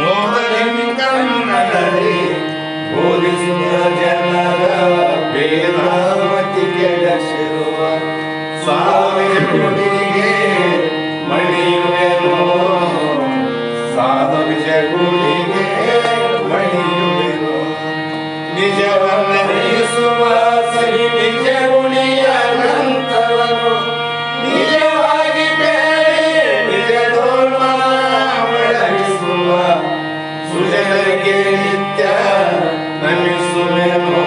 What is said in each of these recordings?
ಮೋಹಲಿಂಗನ್ನಡರಿ ಬೋಧಿಸುತ್ತ ಜನರ ವೇದಾವತಿ ಕೆಳಸಿರುವ ಸಾವಿಗೆ ಮಣಿಯುವೆನೋ ಸಾಧ ವಿಜಯಗುಣಿಗೆ ಮಣಿಯುವೆನೋ ನಿಜವನ್ನರಿಸುವ ಸರಿ ನಿಜ ಗುಣಿಯ ಗ್ರಂಥವನ್ನು ನಿಜವಾಗಿ ಬೇಡಿ ನಿಜದೋಳ್ಮ ಒಳಗಿಸುವ ಸುಜನರಿಗೆ ನಿತ್ಯ ನಮಿಸುವೆನೋ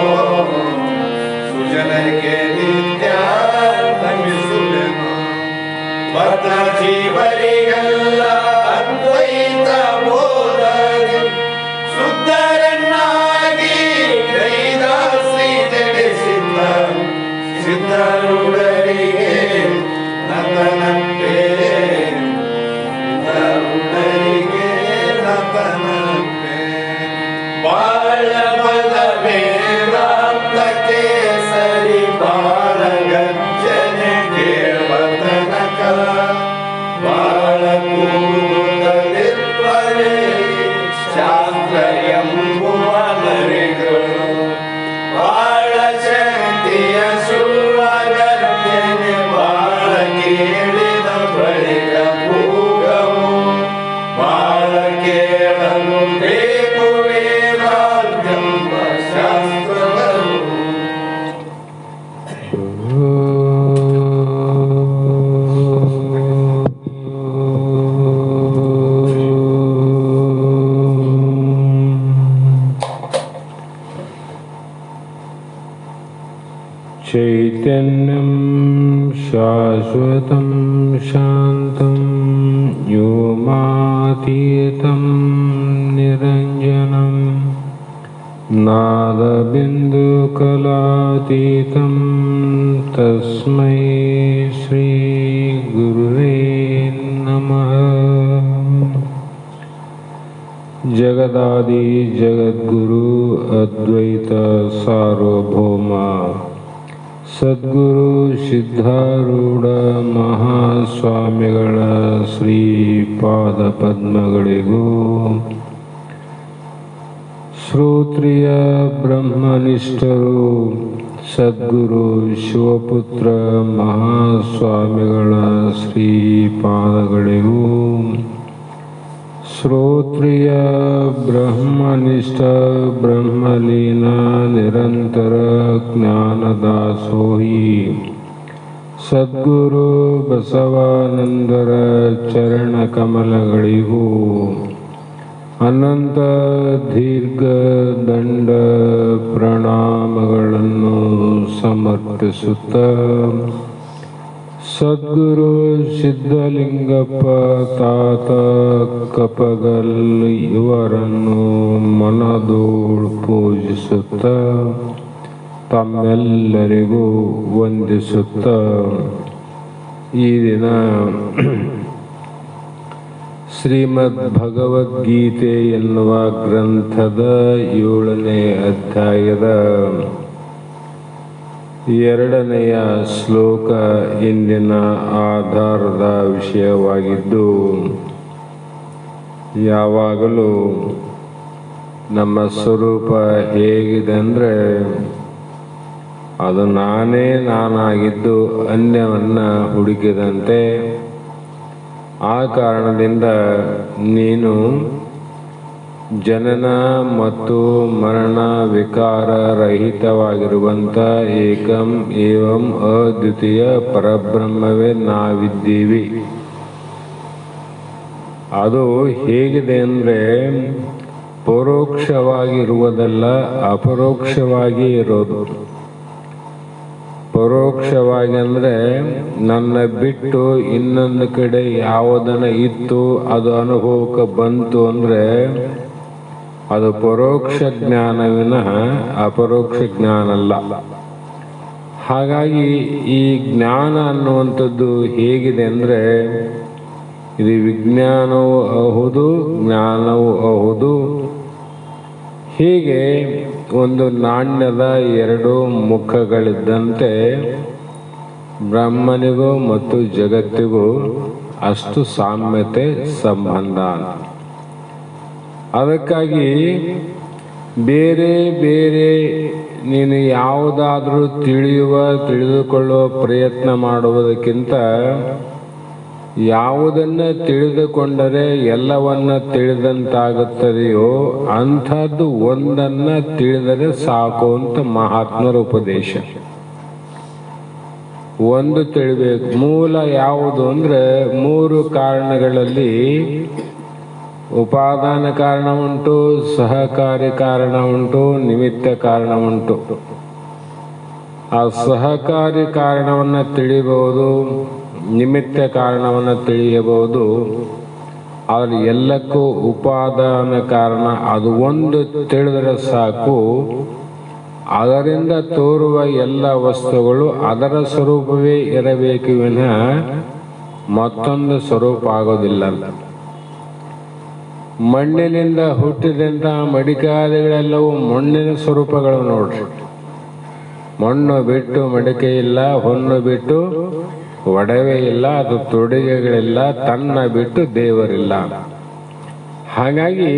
ಸುಜನರಿಗೆ ನಿತ್ಯ ನಮಿಸುವೆನೋ ಬದ್ಧ ಜೀವರಿಗೆಲ್ಲ ಅದ್ವೈತ ಬೋಧನೆ ಶುದ್ಧರನ್ನಾಗಿ ಗೈದ ಶ್ರೀ ಜಡಿಸಿದ್ದ ಸಿದ್ಧರುಡರಿಗೆ ನತನಂತೆ ಸಿದ್ಧರುಡರಿಗೆ ನತನಂತೆ ಬಾಳ ಬಲ ವೇದಾಂತ ಕೇಸರಿ ಬಾಳ ಗಜ್ಜನೆ ಕೇಳುವ ತನಕ ಬಾಳ ಕೂದಲಿರುವರೆ ಶಾಸ್ತ್ರ ಎಂಬುವ ನರಿಗಳು ಬಾಳ ಶಕ್ತಿಯ ಶುಭಗರ್ಜನೆ ಬಾಳ ಕೇಳಿದ ಬಳಿಕ ಭೂಗವು ಬಾಳ ಕೇಳಲು ಬೇಕು ವೇದಾಂತೆಂಬ ಶಾಸ್ತ್ರಗಳು चैतन्यं शाश्वतं शान्तं व्योमातीतं निरञ्जनं नादबिन्दुकलातीतं तस्मै श्रीगुरुवे नमः। जगदादि जगद्गुरु अद्वैत सार्वभौम ಸದ್ಗುರು ಸಿದ್ಧಾರೂಢ ಮಹಾಸ್ವಾಮಿಗಳ ಶ್ರೀಪಾದ ಪದ್ಮಗಳಿಗೂ ಶ್ರೋತ್ರಿಯ ಬ್ರಹ್ಮನಿಷ್ಠರು ಸದ್ಗುರು ಶಿವಪುತ್ರ ಮಹಾಸ್ವಾಮಿಗಳ ಶ್ರೀಪಾದಗಳಿಗೂ ಶ್ರೋತ್ರಿಯ ಬ್ರಹ್ಮನಿಷ್ಠ ಬ್ರಹ್ಮಲೀನ ನಿರಂತರ ಜ್ಞಾನದಾಸೋಹಿ ಸದ್ಗುರು ಬಸವಾನಂದರ ಚರಣ ಕಮಲಗಳಿಗೂ ಅನಂತ ದೀರ್ಘ ದಂಡ ಪ್ರಣಾಮಗಳನ್ನು ಸಮರ್ಪಿಸುತ್ತ ಸದ್ಗುರು ಸಿದ್ಧಲಿಂಗಪ್ಪ ತಾತ ಕಪಗಲ್ ಇವರನ್ನು ಮನದೋಳು ಪೂಜಿಸುತ್ತ ತಮ್ಮೆಲ್ಲರಿಗೂ ವಂದಿಸುತ್ತ ಈ ದಿನ ಶ್ರೀಮದ್ ಭಗವದ್ಗೀತೆ ಎನ್ನುವ ಗ್ರಂಥದ 7ನೇ ಅಧ್ಯಾಯದ 2ನೆಯ ಶ್ಲೋಕ ಇಂದಿನ ಆಧಾರದ ವಿಷಯವಾಗಿದ್ದು, ಯಾವಾಗಲೂ ನಮ್ಮ ಸ್ವರೂಪ ಹೇಗಿದೆ ಅಂದರೆ ಅದು ನಾನೇ ನಾನಾಗಿದ್ದು ಅನ್ಯವನ್ನು ಹುಡುಕಿದಂತೆ. ಆ ಕಾರಣದಿಂದ ನೀನು ಜನನ ಮತ್ತು ಮರಣ ವಿಕಾರ ರಹಿತವಾಗಿರುವಂಥ ಏಕಂ ಏವಂ ಅದ್ವಿತೀಯ ಪರಬ್ರಹ್ಮವೇ ನಾವಿದ್ದೀವಿ. ಅದು ಹೇಗಿದೆ ಅಂದರೆ ಪರೋಕ್ಷವಾಗಿರುವುದಲ್ಲ, ಅಪರೋಕ್ಷವಾಗಿ ಇರೋದು. ಪರೋಕ್ಷವಾಗಿ ಅಂದರೆ ನನ್ನ ಬಿಟ್ಟು ಇನ್ನೊಂದು ಕಡೆ ಯಾವುದನ್ನ ಇತ್ತು ಅದು ಅನುಭವಕ್ಕೆ ಬಂತು ಅಂದರೆ ಅದು ಪರೋಕ್ಷ ಜ್ಞಾನವಿನ ಅಪರೋಕ್ಷ ಜ್ಞಾನ ಅಲ್ಲ. ಹಾಗಾಗಿ ಈ ಜ್ಞಾನ ಅನ್ನುವಂಥದ್ದು ಹೇಗಿದೆ ಅಂದರೆ ಇದು ವಿಜ್ಞಾನವೂ ಹೌದು, ಜ್ಞಾನವೂ ಹೌದು. ಹೀಗೆ ಒಂದು ನಾಣ್ಯದ 2 ಮುಖಗಳಿದ್ದಂತೆ ಬ್ರಹ್ಮನಿಗೂ ಮತ್ತು ಜಗತ್ತಿಗೂ ಅಷ್ಟು ಸಾಮ್ಯತೆ ಸಂಬಂಧ. ಅದಕ್ಕಾಗಿ ಬೇರೆ ಬೇರೆ ನೀನು ಯಾವುದಾದ್ರೂ ತಿಳಿದುಕೊಳ್ಳುವ ಪ್ರಯತ್ನ ಮಾಡುವುದಕ್ಕಿಂತ ಯಾವುದನ್ನು ತಿಳಿದುಕೊಂಡರೆ ಎಲ್ಲವನ್ನ ತಿಳಿದಂತಾಗುತ್ತದೆಯೋ ಅಂಥದ್ದು ಒಂದನ್ನು ತಿಳಿದರೆ ಸಾಕು ಅಂತ ಮಹಾತ್ಮರ ಉಪದೇಶ. ಒಂದು ತಿಳಿಬೇಕು. ಮೂಲ ಯಾವುದು ಅಂದರೆ 3 ಕಾರಣಗಳಲ್ಲಿ ಉಪಾದಾನ ಕಾರಣ ಉಂಟು, ಸಹಕಾರಿ ಕಾರಣ ಉಂಟು, ನಿಮಿತ್ತ ಕಾರಣ ಉಂಟು. ಆ ಸಹಕಾರಿ ಕಾರಣವನ್ನು ತಿಳಿಯಬಹುದು, ನಿಮಿತ್ತ ಕಾರಣವನ್ನು ತಿಳಿಯಬಹುದು. ಆದರೆ ಎಲ್ಲಕ್ಕೂ ಉಪಾದಾನ ಕಾರಣ ಅದು ಒಂದು ತಿಳಿದರೆ ಸಾಕು. ಅದರಿಂದ ತೋರುವ ಎಲ್ಲ ವಸ್ತುಗಳು ಅದರ ಸ್ವರೂಪವೇ ಇರಬೇಕು ವಿನಃ ಮತ್ತೊಂದು ಸ್ವರೂಪ ಆಗೋದಿಲ್ಲ. ಮಣ್ಣಿನಿಂದ ಹುಟ್ಟಿದಂತಹ ಮಡಿಕಾದಿಗಳೆಲ್ಲವೂ ಮಣ್ಣಿನ ಸ್ವರೂಪಗಳು ನೋಡ್ರಿ. ಮಣ್ಣು ಬಿಟ್ಟು ಮಡಿಕೆ ಇಲ್ಲ, ಹೊನ್ನು ಬಿಟ್ಟು ಒಡವೆ ಇಲ್ಲ, ಅದು ತೊಡುಗೆಗಳಿಲ್ಲ, ತನ್ನ ಬಿಟ್ಟು ದೇವರಿಲ್ಲ. ಹಾಗಾಗಿ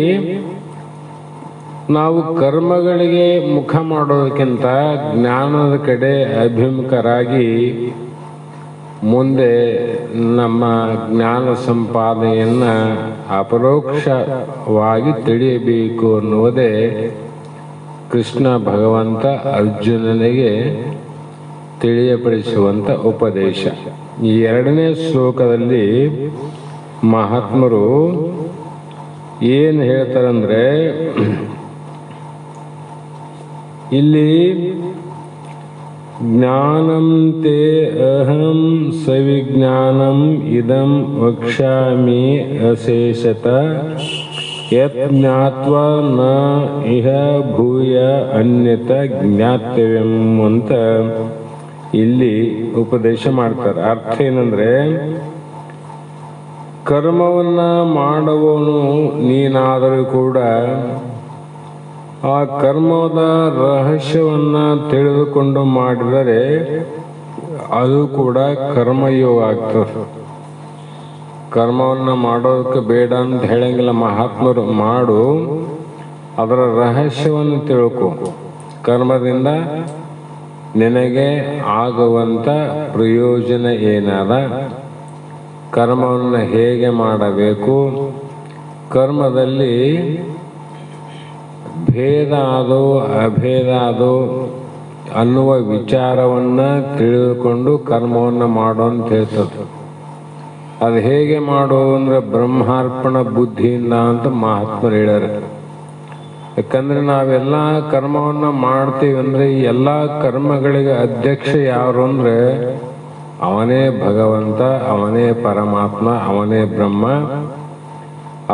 ನಾವು ಕರ್ಮಗಳಿಗೆ ಮುಖ ಮಾಡೋದಕ್ಕಿಂತ ಜ್ಞಾನದ ಕಡೆ ಅಭಿಮುಖರಾಗಿ ಮುಂದೆ ನಮ್ಮ ಜ್ಞಾನ ಸಂಪಾದನೆಯನ್ನು ಅಪರೋಕ್ಷವಾಗಿ ತಿಳಿಯಬೇಕು ಅನ್ನುವುದೇ ಕೃಷ್ಣ ಭಗವಂತ ಅರ್ಜುನನಿಗೆ ತಿಳಿಯಪಡಿಸುವಂಥ ಉಪದೇಶ. ಈ 2ನೇ ಶ್ಲೋಕದಲ್ಲಿ ಮಹಾತ್ಮರು ಏನು ಹೇಳ್ತಾರಂದ್ರೆ, ಇಲ್ಲಿ ಜ್ಞಾನಂ ತೇ ಅಹಂ ಸವಿಜ್ಞಾನಂ ಇದಂ ವಕ್ಷ್ಯಾಮಿ ಅಶೇಷತ ಯತ್ ಜ್ಞಾತ್ವಾ ನ ಇಹ ಭೂಯ ಅನ್ಯತ ಜ್ಞಾತವ್ಯಂ ಅಂತ ಇಲ್ಲಿ ಉಪದೇಶ ಮಾಡ್ತಾರೆ. ಅರ್ಥ ಏನಂದ್ರೆ, ಕರ್ಮವನ್ನ ಮಾಡುವವನು ನೀನಾದರೂ ಕೂಡ ಆ ಕರ್ಮದ ರಹಸ್ಯವನ್ನ ತಿಳಿದುಕೊಂಡು ಮಾಡಿದರೆ ಅದು ಕೂಡ ಕರ್ಮಯೋಗ ಆಗ್ತದೆ. ಕರ್ಮವನ್ನು ಮಾಡೋದಕ್ಕೆ ಬೇಡ ಅಂತ ಹೇಳಂಗಿಲ್ಲ ಮಹಾತ್ಮರು. ಮಾಡು, ಅದರ ರಹಸ್ಯವನ್ನು ತಿಳ್ಕೊ. ಕರ್ಮದಿಂದ ನಿನಗೆ ಆಗುವಂಥ ಪ್ರಯೋಜನ ಏನಾದ, ಕರ್ಮವನ್ನು ಹೇಗೆ ಮಾಡಬೇಕು, ಕರ್ಮದಲ್ಲಿ ಭೇದ ಅದು ಅಭೇದ ಅದು ಅನ್ನುವ ವಿಚಾರವನ್ನು ತಿಳಿದುಕೊಂಡು ಕರ್ಮವನ್ನು ಮಾಡೋ ಅಂತ ಹೇಳ್ತದೆ. ಅದು ಹೇಗೆ ಮಾಡೋ ಅಂದ್ರೆ ಬ್ರಹ್ಮಾರ್ಪಣ ಬುದ್ಧಿಯಿಂದ ಅಂತ ಮಹಾತ್ಮರು ಹೇಳ್ಯಾರ. ಯಾಕಂದ್ರೆ ನಾವೆಲ್ಲ ಕರ್ಮವನ್ನು ಮಾಡ್ತೀವಿ ಅಂದ್ರೆ ಈ ಎಲ್ಲ ಕರ್ಮಗಳಿಗೆ ಅಧ್ಯಕ್ಷ ಯಾರು ಅಂದ್ರೆ ಅವನೇ ಭಗವಂತ, ಅವನೇ ಪರಮಾತ್ಮ, ಅವನೇ ಬ್ರಹ್ಮ.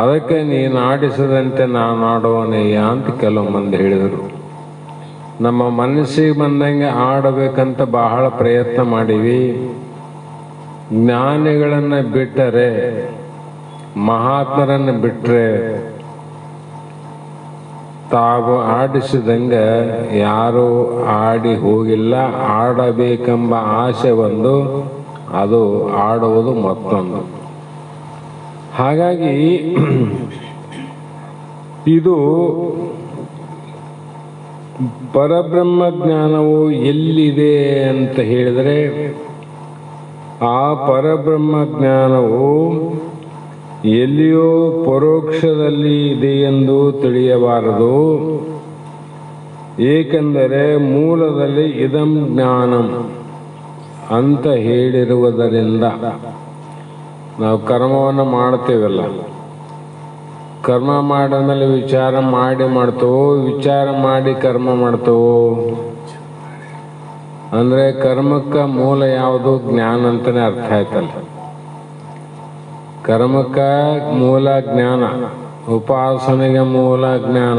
ಅದಕ್ಕೆ ನೀನು ಆಡಿಸದಂತೆ ನಾನು ಆಡುವನೆಯ ಅಂತ ಕೆಲವು ಮಂದಿ ಹೇಳಿದರು. ನಮ್ಮ ಮನಸ್ಸಿಗೆ ಬಂದಂಗೆ ಆಡಬೇಕಂತ ಬಹಳ ಪ್ರಯತ್ನ ಮಾಡೀವಿ. ಜ್ಞಾನಿಗಳನ್ನು ಬಿಟ್ಟರೆ, ಮಹಾತ್ಮರನ್ನು ಬಿಟ್ಟರೆ ತಾವು ಆಡಿಸಿದಂಗೆ ಯಾರೂ ಆಡಿ ಹೋಗಿಲ್ಲ. ಆಡಬೇಕೆಂಬ ಆಸೆ ಒಂದು, ಅದು ಆಡುವುದು ಮತ್ತೊಂದು. ಹಾಗಾಗಿ ಇದು ಪರಬ್ರಹ್ಮ ಜ್ಞಾನವು ಎಲ್ಲಿದೆ ಅಂತ ಹೇಳಿದರೆ, ಆ ಪರಬ್ರಹ್ಮ ಜ್ಞಾನವು ಎಲ್ಲಿಯೋ ಪರೋಕ್ಷದಲ್ಲಿ ಇದೆ ಎಂದು ತಿಳಿಯಬಾರದು. ಏಕೆಂದರೆ ಮೂಲದಲ್ಲಿ ಇದಂ ಜ್ಞಾನಂ ಅಂತ ಹೇಳಿರುವುದರಿಂದ ನಾವು ಕರ್ಮವನ್ನು ಮಾಡ್ತೇವಲ್ಲ, ಕರ್ಮ ಮಾಡಿದ್ಮೇಲೆ ವಿಚಾರ ಮಾಡ್ತೇವೋ, ವಿಚಾರ ಮಾಡಿ ಕರ್ಮ ಮಾಡ್ತೇವೋ ಅಂದರೆ ಕರ್ಮಕ್ಕೆ ಮೂಲ ಯಾವುದು? ಜ್ಞಾನ ಅಂತಲೇ ಅರ್ಥ ಆಯ್ತಲ್ಲ. ಕರ್ಮಕ್ಕೆ ಮೂಲ ಜ್ಞಾನ, ಉಪಾಸನೆಗೆ ಮೂಲ ಜ್ಞಾನ.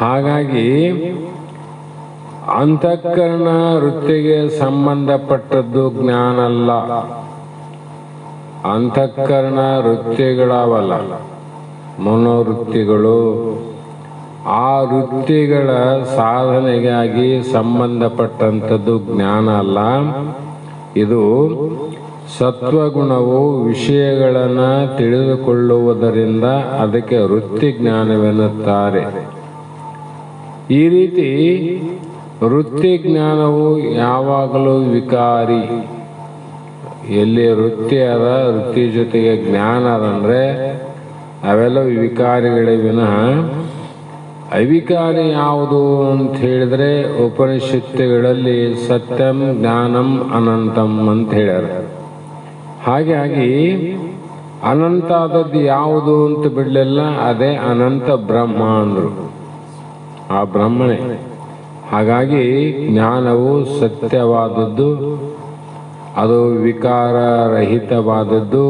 ಹಾಗಾಗಿ ಅಂತಃಕರಣ ವೃತ್ತಿಗೆ ಸಂಬಂಧಪಟ್ಟದ್ದು ಜ್ಞಾನ ಅಲ್ಲ. ಅಂತಃಕರಣ ವೃತ್ತಿಗಳವಲ್ಲ, ಮನೋವೃತ್ತಿಗಳು. ಆ ವೃತ್ತಿಗಳ ಸಾಧನೆಗಾಗಿ ಸಂಬಂಧಪಟ್ಟಂಥದ್ದು ಜ್ಞಾನ ಅಲ್ಲ. ಇದು ಸತ್ವಗುಣವು ವಿಷಯಗಳನ್ನು ತಿಳಿದುಕೊಳ್ಳುವುದರಿಂದ ಅದಕ್ಕೆ ವೃತ್ತಿ ಜ್ಞಾನವೆನ್ನುತ್ತಾರೆ. ಈ ರೀತಿ ವೃತ್ತಿ ಜ್ಞಾನವು ಯಾವಾಗಲೂ ವಿಕಾರಿ. ಎಲ್ಲಿ ವೃತ್ತಿ ಅದ, ವೃತ್ತಿ ಜೊತೆಗೆ ಜ್ಞಾನ ಅದಂದರೆ ಅವೆಲ್ಲ ವಿಕಾರಿಗಳೇ ವಿನಃ ಅವಿಕಾರಿ ಯಾವುದು ಅಂತ ಹೇಳಿದರೆ ಉಪನಿಷತ್ತುಗಳಲ್ಲಿ ಸತ್ಯಂ ಜ್ಞಾನಂ ಅನಂತಂ ಅಂತ ಹೇಳ್ಯಾರ. ಹಾಗಾಗಿ ಅನಂತ ಆದದ್ದು ಯಾವುದು ಅಂತ ಬಿಡಲಿಲ್ಲ, ಅದೇ ಅನಂತ ಬ್ರಹ್ಮ ಅಂದರು, ಆ ಬ್ರಹ್ಮನೇ. ಹಾಗಾಗಿ ಜ್ಞಾನವು ಸತ್ಯವಾದದ್ದು, ಅದು ವಿಕಾರರಹಿತವಾದದ್ದು,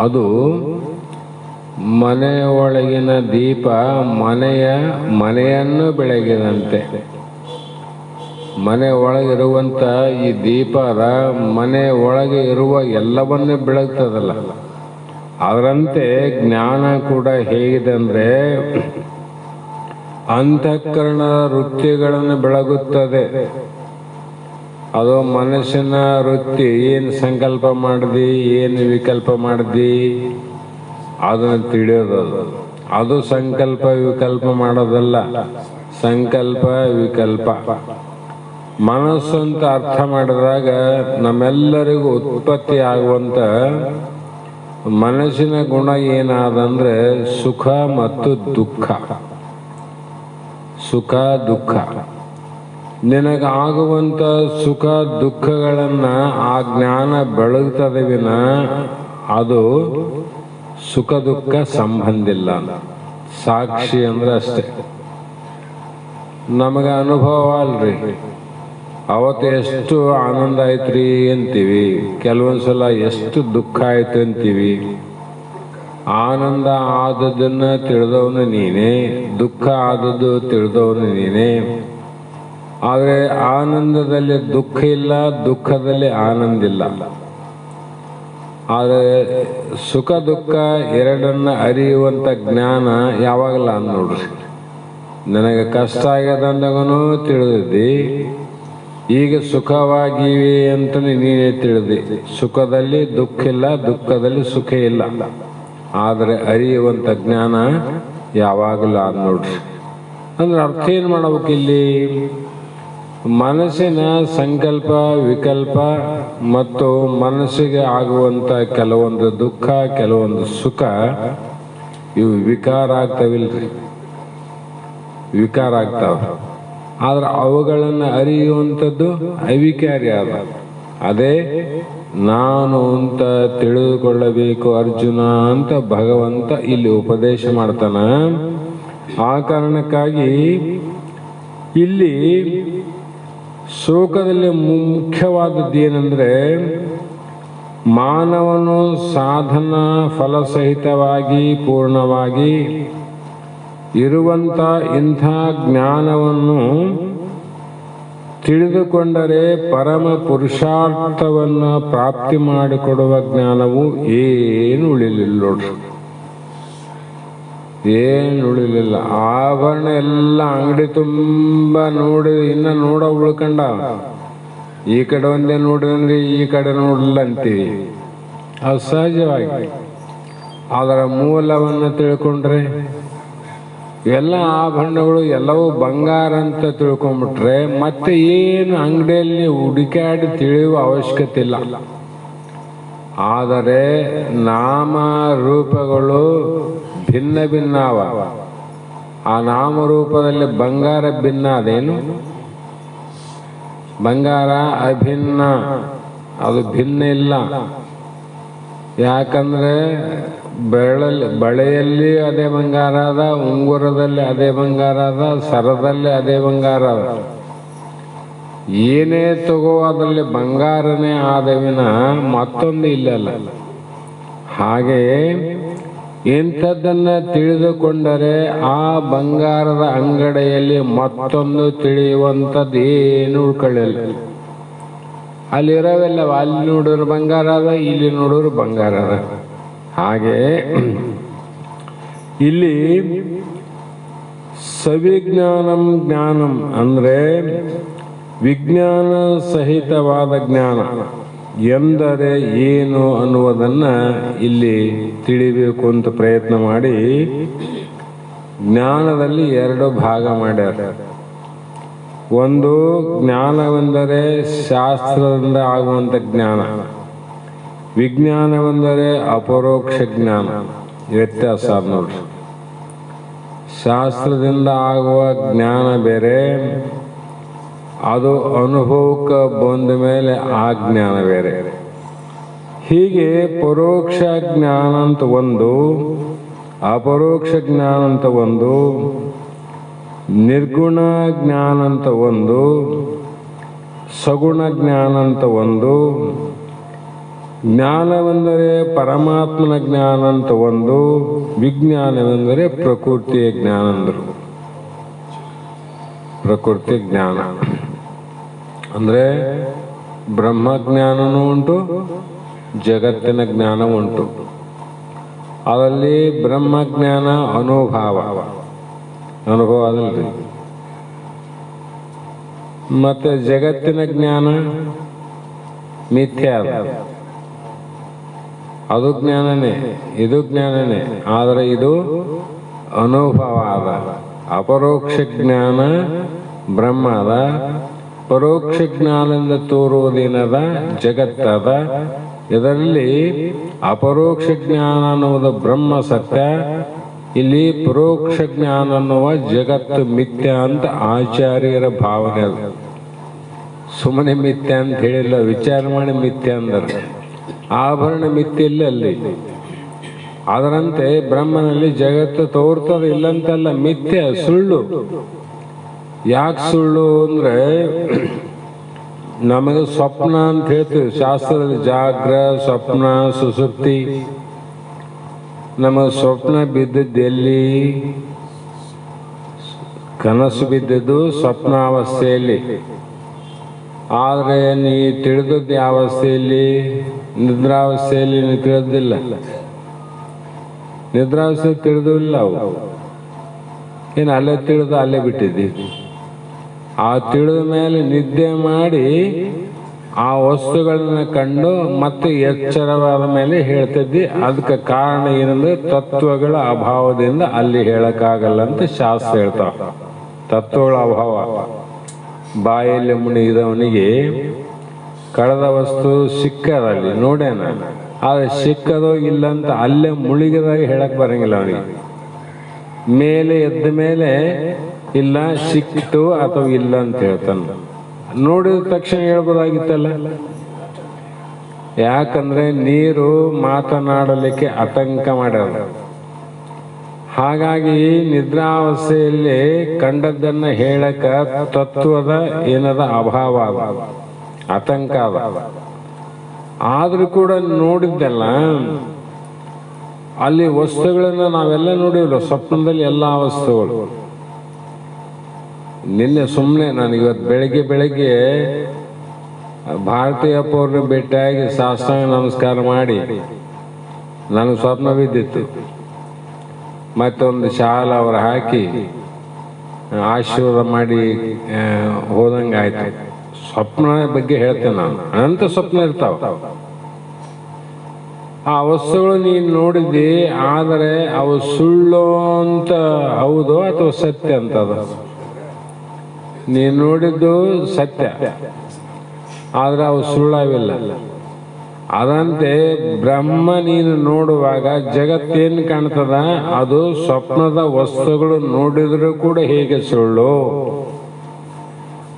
ಅದು ಮನೆಯೊಳಗಿನ ದೀಪ ಮನೆಯನ್ನು ಬೆಳಗಿದಂತೆ. ಮನೆ ಒಳಗಿರುವಂಥ ಈ ದೀಪದ ಮನೆ ಒಳಗೆ ಇರುವ ಎಲ್ಲವನ್ನೂ ಬೆಳಗ್ತದಲ್ಲ, ಅದರಂತೆ ಜ್ಞಾನ ಕೂಡ ಹೇಗಿದೆ ಅಂದರೆ ಅಂತಃಕರಣ ವೃತ್ತಿಗಳನ್ನು ಬೆಳಗುತ್ತದೆ. ಅದು ಮನಸ್ಸಿನ ವೃತ್ತಿ, ಏನು ಸಂಕಲ್ಪ ಮಾಡಿದಿ, ಏನು ವಿಕಲ್ಪ ಮಾಡಿದಿ ಅದನ್ನು ತಿಳಿಯೋದು. ಅದು ಸಂಕಲ್ಪ ವಿಕಲ್ಪ ಮಾಡೋದಲ್ಲ, ಸಂಕಲ್ಪ ವಿಕಲ್ಪ. ಮನಸ್ಸು ಅಂತ ಅರ್ಥ ಮಾಡಿದಾಗ ನಮ್ಮೆಲ್ಲರಿಗೂ ಉತ್ಪತ್ತಿ ಆಗುವಂಥ ಮನಸ್ಸಿನ ಗುಣ ಏನಾದಂದ್ರೆ ಸುಖ ಮತ್ತು ದುಃಖ. ಸುಖ ದುಃಖ ನಿನಗಾಗುವಂಥ ಸುಖ ದುಃಖಗಳನ್ನು ಆ ಜ್ಞಾನ ಬೆಳಗ್ತದೆ ವಿನ ಅದು ಸುಖ ದುಃಖ ಸಂಬಂಧ ಇಲ್ಲ. ಸಾಕ್ಷಿ ಅಂದ್ರೆ ಅಷ್ಟೇ. ನಮಗೆ ಅನುಭವ ಅಲ್ರಿ, ಅವತ್ತು ಎಷ್ಟು ಆನಂದ ಆಯ್ತ್ರಿ ಅಂತೀವಿ, ಕೆಲವೊಂದ್ಸಲ ಎಷ್ಟು ದುಃಖ ಆಯ್ತು ಅಂತೀವಿ. ಆನಂದ ಆದದ್ದನ್ನು ತಿಳಿದವನು ನೀನೇ, ದುಃಖ ಆದದ್ದು ತಿಳಿದವನು ನೀನೇ. ಆದರೆ ಆನಂದದಲ್ಲಿ ದುಃಖ ಇಲ್ಲ, ದುಃಖದಲ್ಲಿ ಆನಂದ ಇಲ್ಲ. ಆದರೆ ಸುಖ ದುಃಖ ಎರಡನ್ನ ಅರಿಯುವಂಥ ಜ್ಞಾನ ಯಾವಾಗಲ್ಲ ಅಂದ್ ನೋಡ್ರಿ. ನನಗೆ ಕಷ್ಟ ಆಗ್ಯದಂದಾಗೂ ತಿಳಿದಿದ್ದಿ, ಈಗ ಸುಖವಾಗಿವೆ ಅಂತ ನೀನೇ ತಿಳಿದಿ. ಸುಖದಲ್ಲಿ ದುಃಖ ಇಲ್ಲ, ದುಃಖದಲ್ಲಿ ಸುಖ ಇಲ್ಲ. ಆದರೆ ಅರಿಯುವಂಥ ಜ್ಞಾನ ಯಾವಾಗಲೂ ಅಂದ್ ನೋಡ್ರಿ. ಅಂದ್ರೆ ಅರ್ಥ ಏನು ಮಾಡ್ಬೇಕು ಇಲ್ಲಿ? ಮನಸ್ಸಿನ ಸಂಕಲ್ಪ ವಿಕಲ್ಪ ಮತ್ತು ಮನಸ್ಸಿಗೆ ಆಗುವಂಥ ಕೆಲವೊಂದು ದುಃಖ ಕೆಲವೊಂದು ಸುಖ ಇವು ವಿಕಾರ ಆಗ್ತಾವಿಲ್ರಿ, ವಿಕಾರ ಆಗ್ತಾವ. ಆದ್ರೆ ಅವುಗಳನ್ನು ಅರಿಯುವಂಥದ್ದು ಅವಿಕಾರಿ ಆದ. ಅದೇ ನಾನು ಅಂತ ತಿಳಿದುಕೊಳ್ಳಬೇಕು ಅರ್ಜುನ ಅಂತ ಭಗವಂತ ಇಲ್ಲಿ ಉಪದೇಶ ಮಾಡ್ತಾನ. ಆ ಕಾರಣಕ್ಕಾಗಿ ಇಲ್ಲಿ ಶ್ಲೋಕದಲ್ಲಿ ಮುಖ್ಯವಾದದ್ದು ಏನಂದ್ರೆ, ಮಾನವನು ಸಾಧನ ಫಲಸಹಿತವಾಗಿ ಪೂರ್ಣವಾಗಿ ಇರುವಂಥ ಇಂಥ ಜ್ಞಾನವನ್ನು ತಿಳಿದುಕೊಂಡರೆ ಪರಮ ಪುರುಷಾರ್ಥವನ್ನು ಪ್ರಾಪ್ತಿ ಮಾಡಿಕೊಡುವ ಜ್ಞಾನವು ಏನು ಉಳಿಲಿಲ್ಲ ನೋಡ್ರಿ, ಏನು ಉಳಿಲಿಲ್ಲ. ಆಭರಣ ಎಲ್ಲ ಅಂಗಡಿ ತುಂಬ ನೋಡಿ ಇನ್ನು ನೋಡೋ ಉಳ್ಕಂಡ, ಈ ಕಡೆ ಒಂದೇ ನೋಡಿದ್ರೆ ಈ ಕಡೆ ನೋಡಲಿಲ್ಲ ಅಂತೀವಿ, ಅದು ಸಹಜವಾಗಿ. ಅದರ ಮೂಲವನ್ನು ತಿಳ್ಕೊಂಡ್ರೆ ಎಲ್ಲ ಆಭರಣಗಳು ಎಲ್ಲವೂ ಬಂಗಾರ ಅಂತ ತಿಳ್ಕೊಂಡ್ಬಿಟ್ರೆ ಮತ್ತೆ ಏನು ಅಂಗಡಿಯಲ್ಲಿ ಹುಡುಕಾಡಿ ತಿಳಿಯುವ ಅವಶ್ಯಕತೆ ಇಲ್ಲ. ಆದರೆ ನಾಮ ರೂಪಗಳು ಭಿನ್ನ ಭಿನ್ನ ಅವ. ಆ ನಾಮರೂಪದಲ್ಲಿ ಬಂಗಾರ ಭಿನ್ನ ಅದೇನು? ಬಂಗಾರ ಅಭಿನ್ನ, ಅದು ಭಿನ್ನ ಇಲ್ಲ. ಯಾಕಂದ್ರೆ ಬಳೆಯಲ್ಲಿ ಅದೇ ಬಂಗಾರ ಅದ, ಉಂಗುರದಲ್ಲಿ ಅದೇ ಬಂಗಾರ ಅದ, ಸರದಲ್ಲಿ ಅದೇ ಬಂಗಾರ ಅದ. ಏನೇ ತಗೋ ಅದರಲ್ಲಿ ಬಂಗಾರನೇ ಆದವಿನ ಮತ್ತೊಂದು ಇಲ್ಲಲ್ಲ. ಹಾಗೆಯೇ ಇಂಥದ್ದನ್ನ ತಿಳಿದುಕೊಂಡರೆ ಆ ಬಂಗಾರದ ಅಂಗಡಿಯಲ್ಲಿ ಮತ್ತೊಂದು ತಿಳಿಯುವಂಥದ್ದು ಏನು ಉಳ್ಕೊಳ್ಳಿಲ್ಲ. ಅಲ್ಲಿರೋವೆಲ್ಲ ಅಲ್ಲಿ ನೋಡಿದ್ರು ಬಂಗಾರ ಅದ, ಇಲ್ಲಿ ನೋಡಿದ್ರು ಬಂಗಾರ ಅದ. ಹಾಗೆ ಇಲ್ಲಿ ಸವಿಜ್ಞಾನಂ ಜ್ಞಾನಂ ಅಂದ್ರೆ ವಿಜ್ಞಾನ ಸಹಿತವಾದ ಜ್ಞಾನ. ಎಂದರೆ ಏನು ಅನ್ನುವುದನ್ನು ಇಲ್ಲಿ ತಿಳಿಬೇಕು ಅಂತ ಪ್ರಯತ್ನ ಮಾಡಿ ಜ್ಞಾನದಲ್ಲಿ 2 ಭಾಗ ಮಾಡ್ಯಾರ. ಒಂದು ಜ್ಞಾನವೆಂದರೆ ಶಾಸ್ತ್ರದಿಂದ ಆಗುವಂಥ ಜ್ಞಾನ, ವಿಜ್ಞಾನವೆಂದರೆ ಅಪರೋಕ್ಷ ಜ್ಞಾನ. ವ್ಯತ್ಯಾಸ ನೋಡ್ರಿ. ಶಾಸ್ತ್ರದಿಂದ ಆಗುವ ಜ್ಞಾನ ಬೇರೆ, ಅದು ಅನುಭವಕ್ಕೆ ಬಂದ ಮೇಲೆ ಆ ಜ್ಞಾನ ಬೇರೆ. ಹೀಗೆ ಪರೋಕ್ಷ ಜ್ಞಾನ ಅಂತ ಒಂದು, ಅಪರೋಕ್ಷ ಜ್ಞಾನ ಅಂತ ಒಂದು, ನಿರ್ಗುಣ ಜ್ಞಾನ ಅಂತ ಒಂದು, ಸಗುಣ ಜ್ಞಾನ ಅಂತ ಒಂದು, ಜ್ಞಾನವೆಂದರೆ ಪರಮಾತ್ಮನ ಜ್ಞಾನ ಅಂತ ಒಂದು, ವಿಜ್ಞಾನವೆಂದರೆ ಪ್ರಕೃತಿಯ ಜ್ಞಾನ ಅಂದರು. ಪ್ರಕೃತಿ ಜ್ಞಾನ ಅಂದರೆ ಬ್ರಹ್ಮಜ್ಞಾನನೂ ಉಂಟು, ಜಗತ್ತಿನ ಜ್ಞಾನ ಉಂಟು. ಅದರಲ್ಲಿ ಬ್ರಹ್ಮಜ್ಞಾನ ಅನುಭವ ಅದಲ್ರಿ. ಮತ್ತೆ ಜಗತ್ತಿನ ಜ್ಞಾನ ಮಿಥ್ಯ, ಅದು ಜ್ಞಾನನೇ, ಇದು ಜ್ಞಾನನೇ, ಆದರೆ ಇದು ಅನುಭವ ಅದ. ಅಪರೋಕ್ಷ ಜ್ಞಾನ ಬ್ರಹ್ಮ ಅದ, ಪರೋಕ್ಷ ಜ್ಞಾನದಿಂದ ತೋರುವುದೇನದ ಜಗತ್ತದ. ಇದರಲ್ಲಿ ಅಪರೋಕ್ಷ ಜ್ಞಾನ ಅನ್ನುವುದು ಬ್ರಹ್ಮ ಸತ್ಯ, ಇಲ್ಲಿ ಪರೋಕ್ಷ ಜ್ಞಾನ ಅನ್ನುವ ಜಗತ್ತು ಮಿಥ್ಯ ಅಂತ ಆಚಾರ್ಯರ ಭಾವನೆ. ಅದು ಸುಮ್ಮನೆ ಮಿಥ್ಯ ಅಂತ ಹೇಳಿಲ್ಲ, ವಿಚಾರ ಮಾಡಿ ಮಿಥ್ಯ ಅಂದರೆ. ಆಭರಣ ಮಿಥ್ಯ ಇಲ್ಲ ಅಲ್ಲಿ. ಅದರಂತೆ ಬ್ರಹ್ಮನಲ್ಲಿ ಜಗತ್ತು ತೋರ್ತದೆ ಇಲ್ಲಂತಲ್ಲ, ಮಿಥ್ಯ, ಸುಳ್ಳು. ಯಾಕೆ ಸುಳ್ಳು ಅಂದರೆ ನಮಗೆ ಸ್ವಪ್ನ ಅಂತ ಹೇಳ್ತೀವಿ ಶಾಸ್ತ್ರದಲ್ಲಿ, ಜಾಗ್ರ, ಸ್ವಪ್ನ, ಸುಸುಪ್ತಿ. ನಮಗೆ ಸ್ವಪ್ನ ಬಿದ್ದದ್ದು ಎಲ್ಲಿ? ಕನಸು ಬಿದ್ದದ್ದು ಸ್ವಪ್ನಾವಸ್ಥೆಯಲ್ಲಿ. ಆದರೆ ನೀ ತಿಳಿದದ್ದು ಯಾವ ಅವಸ್ಥೆಯಲ್ಲಿ? ನಿದ್ರಾವಸ್ಥೆಯಲ್ಲಿ. ನೀನು ತಿಳಿದಿಲ್ಲ, ನಿದ್ರಾವಸ್ಥೆ ತಿಳಿದಿಲ್ಲ. ಅವು ಏನು ಅಲ್ಲೇ ತಿಳಿದು ಅಲ್ಲೇ ಬಿಟ್ಟಿದ್ದೀವಿ. ಆ ತಿಳಿದ ಮೇಲೆ ನಿದ್ದೆ ಮಾಡಿ ಆ ವಸ್ತುಗಳನ್ನ ಕಂಡು ಮತ್ತೆ ಎಚ್ಚರವಾದ ಮೇಲೆ ಹೇಳ್ತಿದ್ದಿ. ಅದಕ್ಕೆ ಕಾರಣ ಏನಂದ್ರೆ ತತ್ವಗಳ ಅಭಾವದಿಂದ ಅಲ್ಲಿ ಹೇಳಕ್ಕಾಗಲ್ಲ ಅಂತ ಶಾಸ್ತ್ರ ಹೇಳ್ತಾವ. ತತ್ವಗಳ ಅಭಾವ. ಬಾಯಲ್ಲಿ ಮುಣಿಗಿದವನಿಗೆ ಕಳೆದ ವಸ್ತು ಸಿಕ್ಕದಲ್ಲಿ ನೋಡೇನ, ಆದ್ರೆ ಸಿಕ್ಕದೋ ಇಲ್ಲ ಅಂತ ಅಲ್ಲೇ ಮುಳುಗಿದಾಗ ಹೇಳಕ್ ಬರಂಗಿಲ್ಲ ಅವನಿಗೆ. ಮೇಲೆ ಎದ್ದ ಮೇಲೆ ಇಲ್ಲ ಸಿಕ್ಕಿತು ಅಥವಾ ಇಲ್ಲ ಅಂತ ಹೇಳ್ತಾನೆ. ನೋಡಿದ ತಕ್ಷಣ ಹೇಳ್ಬೋದಾಗಿತ್ತಲ್ಲ. ಯಾಕಂದ್ರೆ ನೀರು ಮಾತನಾಡಲಿಕ್ಕೆ ಆತಂಕ ಮಾಡ್ಯಾರ. ಹಾಗಾಗಿ ನಿದ್ರಾವಸ್ಥೆಯಲ್ಲಿ ಕಂಡದ್ದನ್ನ ಹೇಳಕ ತತ್ವದ ಏನದ ಅಭಾವ, ಆತಂಕ ಅದ. ಆದ್ರೂ ಕೂಡ ನೋಡಿದ್ದೆಲ್ಲ ಅಲ್ಲಿ ವಸ್ತುಗಳನ್ನ ನಾವೆಲ್ಲ ನೋಡಿವಲ್ಲ ಸ್ವಪ್ನದಲ್ಲಿ, ಎಲ್ಲ ವಸ್ತುಗಳು. ನಿನ್ನೆ ಸುಮ್ಮನೆ ನಾನು ಇವತ್ತು ಬೆಳಗ್ಗೆ ಭಾರತೀಯ ಪೌರ್ಣ ಭೇಟಿಯಾಗಿ ಸಾಷ್ಟಾಂಗ ನಮಸ್ಕಾರ ಮಾಡಿ ನನಗೆ ಸ್ವಪ್ನ ಬಿದ್ದಿತ್ತು. ಮತ್ತೊಂದು ಶಾಲ ಅವರು ಹಾಕಿ ಆಶೀರ್ವಾದ ಮಾಡಿ ಹೋದಂಗೆ ಆಯ್ತು. ಸ್ವಪ್ನ ಬಗ್ಗೆ ಹೇಳ್ತೇನೆ ನಾನು. ಅನಂತ ಸ್ವಪ್ನ ಇರ್ತಾವ. ಆ ವಸ್ತುಗಳು ನೀನು ನೋಡಿದ್ದಿ, ಆದರೆ ಅವು ಸುಳ್ಳು ಅಂತ ಹೌದು ಅಥವಾ ಸತ್ಯ ಅಂತದ. ನೀನು ನೋಡಿದ್ದು ಸತ್ಯ, ಆದ್ರೆ ಅವು ಸುಳ್ಳಾವಿಲ್ಲ. ಅದಂತೆ ಬ್ರಹ್ಮ ನೀನು ನೋಡುವಾಗ ಜಗತ್ತೇನು ಕಾಣ್ತದ, ಅದು ಸ್ವಪ್ನದ ವಸ್ತುಗಳು ನೋಡಿದ್ರು ಕೂಡ ಹೇಗೆ ಸುಳ್ಳು,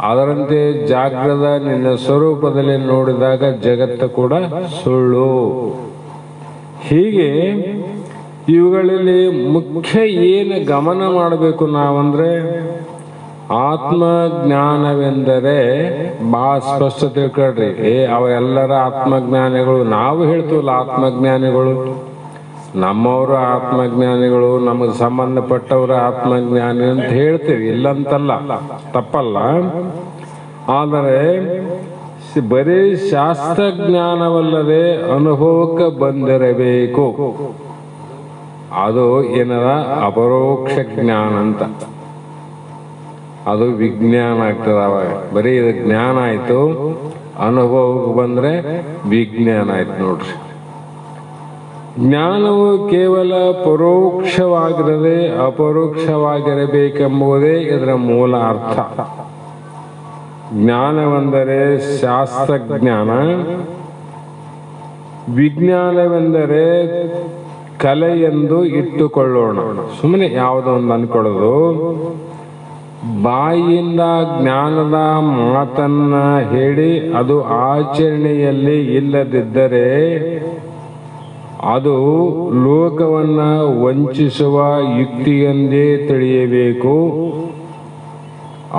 ಅದರಂತೆ ಜಾಗ್ರದ ನಿನ್ನ ಸ್ವರೂಪದಲ್ಲಿ ನೋಡಿದಾಗ ಜಗತ್ತು ಕೂಡ ಸುಳ್ಳು. ಹೀಗೆ ಇವುಗಳಲ್ಲಿ ಮುಖ್ಯ ಏನು ಗಮನ ಮಾಡಬೇಕು ನಾವಂದ್ರೆ, ಆತ್ಮಜ್ಞಾನವೆಂದರೆ ಬಹಳ ಸ್ಪಷ್ಟ ತಿಳ್ಕೊಳ್ರಿ. ಅವೆಲ್ಲರ ಆತ್ಮಜ್ಞಾನಿಗಳು. ನಾವು ಹೇಳ್ತೀವಲ್ಲ ಆತ್ಮಜ್ಞಾನಿಗಳು, ನಮ್ಮವರು ಆತ್ಮಜ್ಞಾನಿಗಳು, ನಮಗೆ ಸಂಬಂಧಪಟ್ಟವರು ಆತ್ಮಜ್ಞಾನಿ ಅಂತ ಹೇಳ್ತೀವಿ, ಇಲ್ಲಂತಲ್ಲ, ತಪ್ಪಲ್ಲ. ಆದರೆ ಬರೀ ಶಾಸ್ತ್ರಜ್ಞಾನವಲ್ಲದೆ ಅನುಭವಕ್ಕೆ ಬಂದಿರಬೇಕು. ಅದು ಏನದ ಅಪರೋಕ್ಷ ಜ್ಞಾನ ಅಂತ. ಅದು ವಿಜ್ಞಾನ ಆಗ್ತದೆ. ಅವಾಗ ಬರೀ ಇದು ಜ್ಞಾನ ಆಯ್ತು, ಅನುಭವಕ್ಕೆ ಬಂದ್ರೆ ವಿಜ್ಞಾನ ಆಯ್ತು ನೋಡ್ರಿ. ಜ್ಞಾನವು ಕೇವಲ ಪರೋಕ್ಷವಾಗಿರದೆ ಅಪರೋಕ್ಷವಾಗಿರಬೇಕೆಂಬುದೇ ಇದರ ಮೂಲ ಅರ್ಥ. ಜ್ಞಾನವೆಂದರೆ ಶಾಸ್ತ್ರಜ್ಞಾನ, ವಿಜ್ಞಾನವೆಂದರೆ ಕಲೆ ಎಂದು ಇಟ್ಟುಕೊಳ್ಳೋಣ. ಸುಮ್ಮನೆ ಯಾವುದೋ ಒಂದು ಅನ್ಕೊಳ್ಳೋದು. ಬಾಯಿಯಿಂದ ಜ್ಞಾನದ ಮಾತನ್ನ ಹೇಳಿ ಅದು ಆಚರಣೆಯಲ್ಲಿ ಇಲ್ಲದಿದ್ದರೆ ಅದು ಲೋಕವನ್ನ ವಂಚಿಸುವ ಯುಕ್ತಿಯೆಂದೇ ತಿಳಿಯಬೇಕು.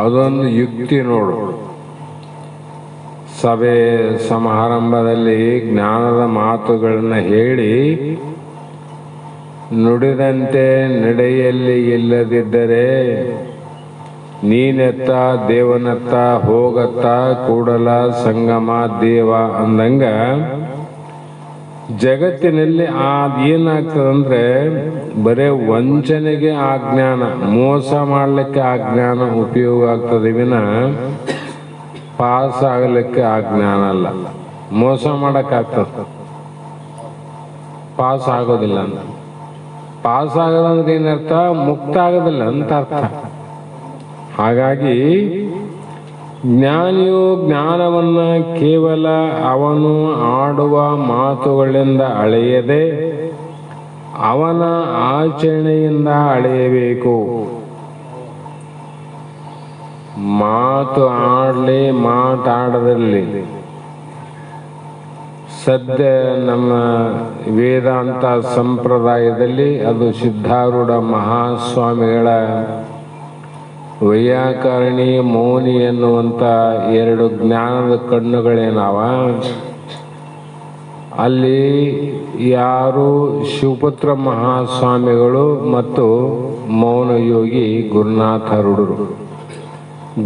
ಅದೊಂದು ಯುಕ್ತಿ ನೋಡು. ಸಭೆ ಸಮಾರಂಭದಲ್ಲಿ ಜ್ಞಾನದ ಮಾತುಗಳನ್ನ ಹೇಳಿ ನುಡಿದಂತೆ ನಡೆಯಲ್ಲಿ ಇಲ್ಲದಿದ್ದರೆ ನೀನೆತ್ತ ದೇವನತ್ತ ಹೋಗತ್ತ ಕೂಡಲ ಸಂಗಮ ದೇವ ಅಂದಂಗ ಜಗತ್ತಿನಲ್ಲಿ ಏನಾಗ್ತದಂದ್ರೆ ಬರೇ ವಂಚನೆಗೆ ಆ ಜ್ಞಾನ, ಮೋಸ ಮಾಡ್ಲಿಕ್ಕೆ ಆ ಜ್ಞಾನ ಉಪಯೋಗ ಆಗ್ತದೆ ವಿನ ಪಾಸ್ ಆಗಲಿಕ್ಕೆ ಆ ಜ್ಞಾನ ಅಲ್ಲ. ಮೋಸ ಮಾಡಕ್ಕಾಗ್ತದ, ಪಾಸ್ ಆಗೋದಿಲ್ಲ ಅಂತ. ಪಾಸ್ ಆಗೋದಂದ್ರೆ ಏನರ್ಥ? ಮುಕ್ತ ಆಗೋದಿಲ್ಲ ಅಂತ ಅರ್ಥ. ಹಾಗಾಗಿ ಜ್ಞಾನಿಯು ಜ್ಞಾನವನ್ನ ಕೇವಲ ಅವನು ಆಡುವ ಮಾತುಗಳಿಂದ ಅಳೆಯದೆ ಅವನ ಆಚರಣೆಯಿಂದ ಅಳೆಯಬೇಕು. ಮಾತು ಆಡಲಿ ಮಾತಾಡದಲ್ಲಿ ಸದ್ಯ ನಮ್ಮ ವೇದಾಂತ ಸಂಪ್ರದಾಯದಲ್ಲಿ ಅದು ಸಿದ್ಧಾರೂಢ ಮಹಾಸ್ವಾಮಿಗಳ ವೈಯಾಕರಣಿ ಮೌನಿ ಎನ್ನುವಂಥ ಎರಡು ಜ್ಞಾನದ ಕಣ್ಣುಗಳೇನಾವ. ಅಲ್ಲಿ ಯಾರು ಶಿವಪುತ್ರ ಮಹಾಸ್ವಾಮಿಗಳು ಮತ್ತು ಮೌನ ಯೋಗಿ ಗುರುನಾಥರೂಢರು.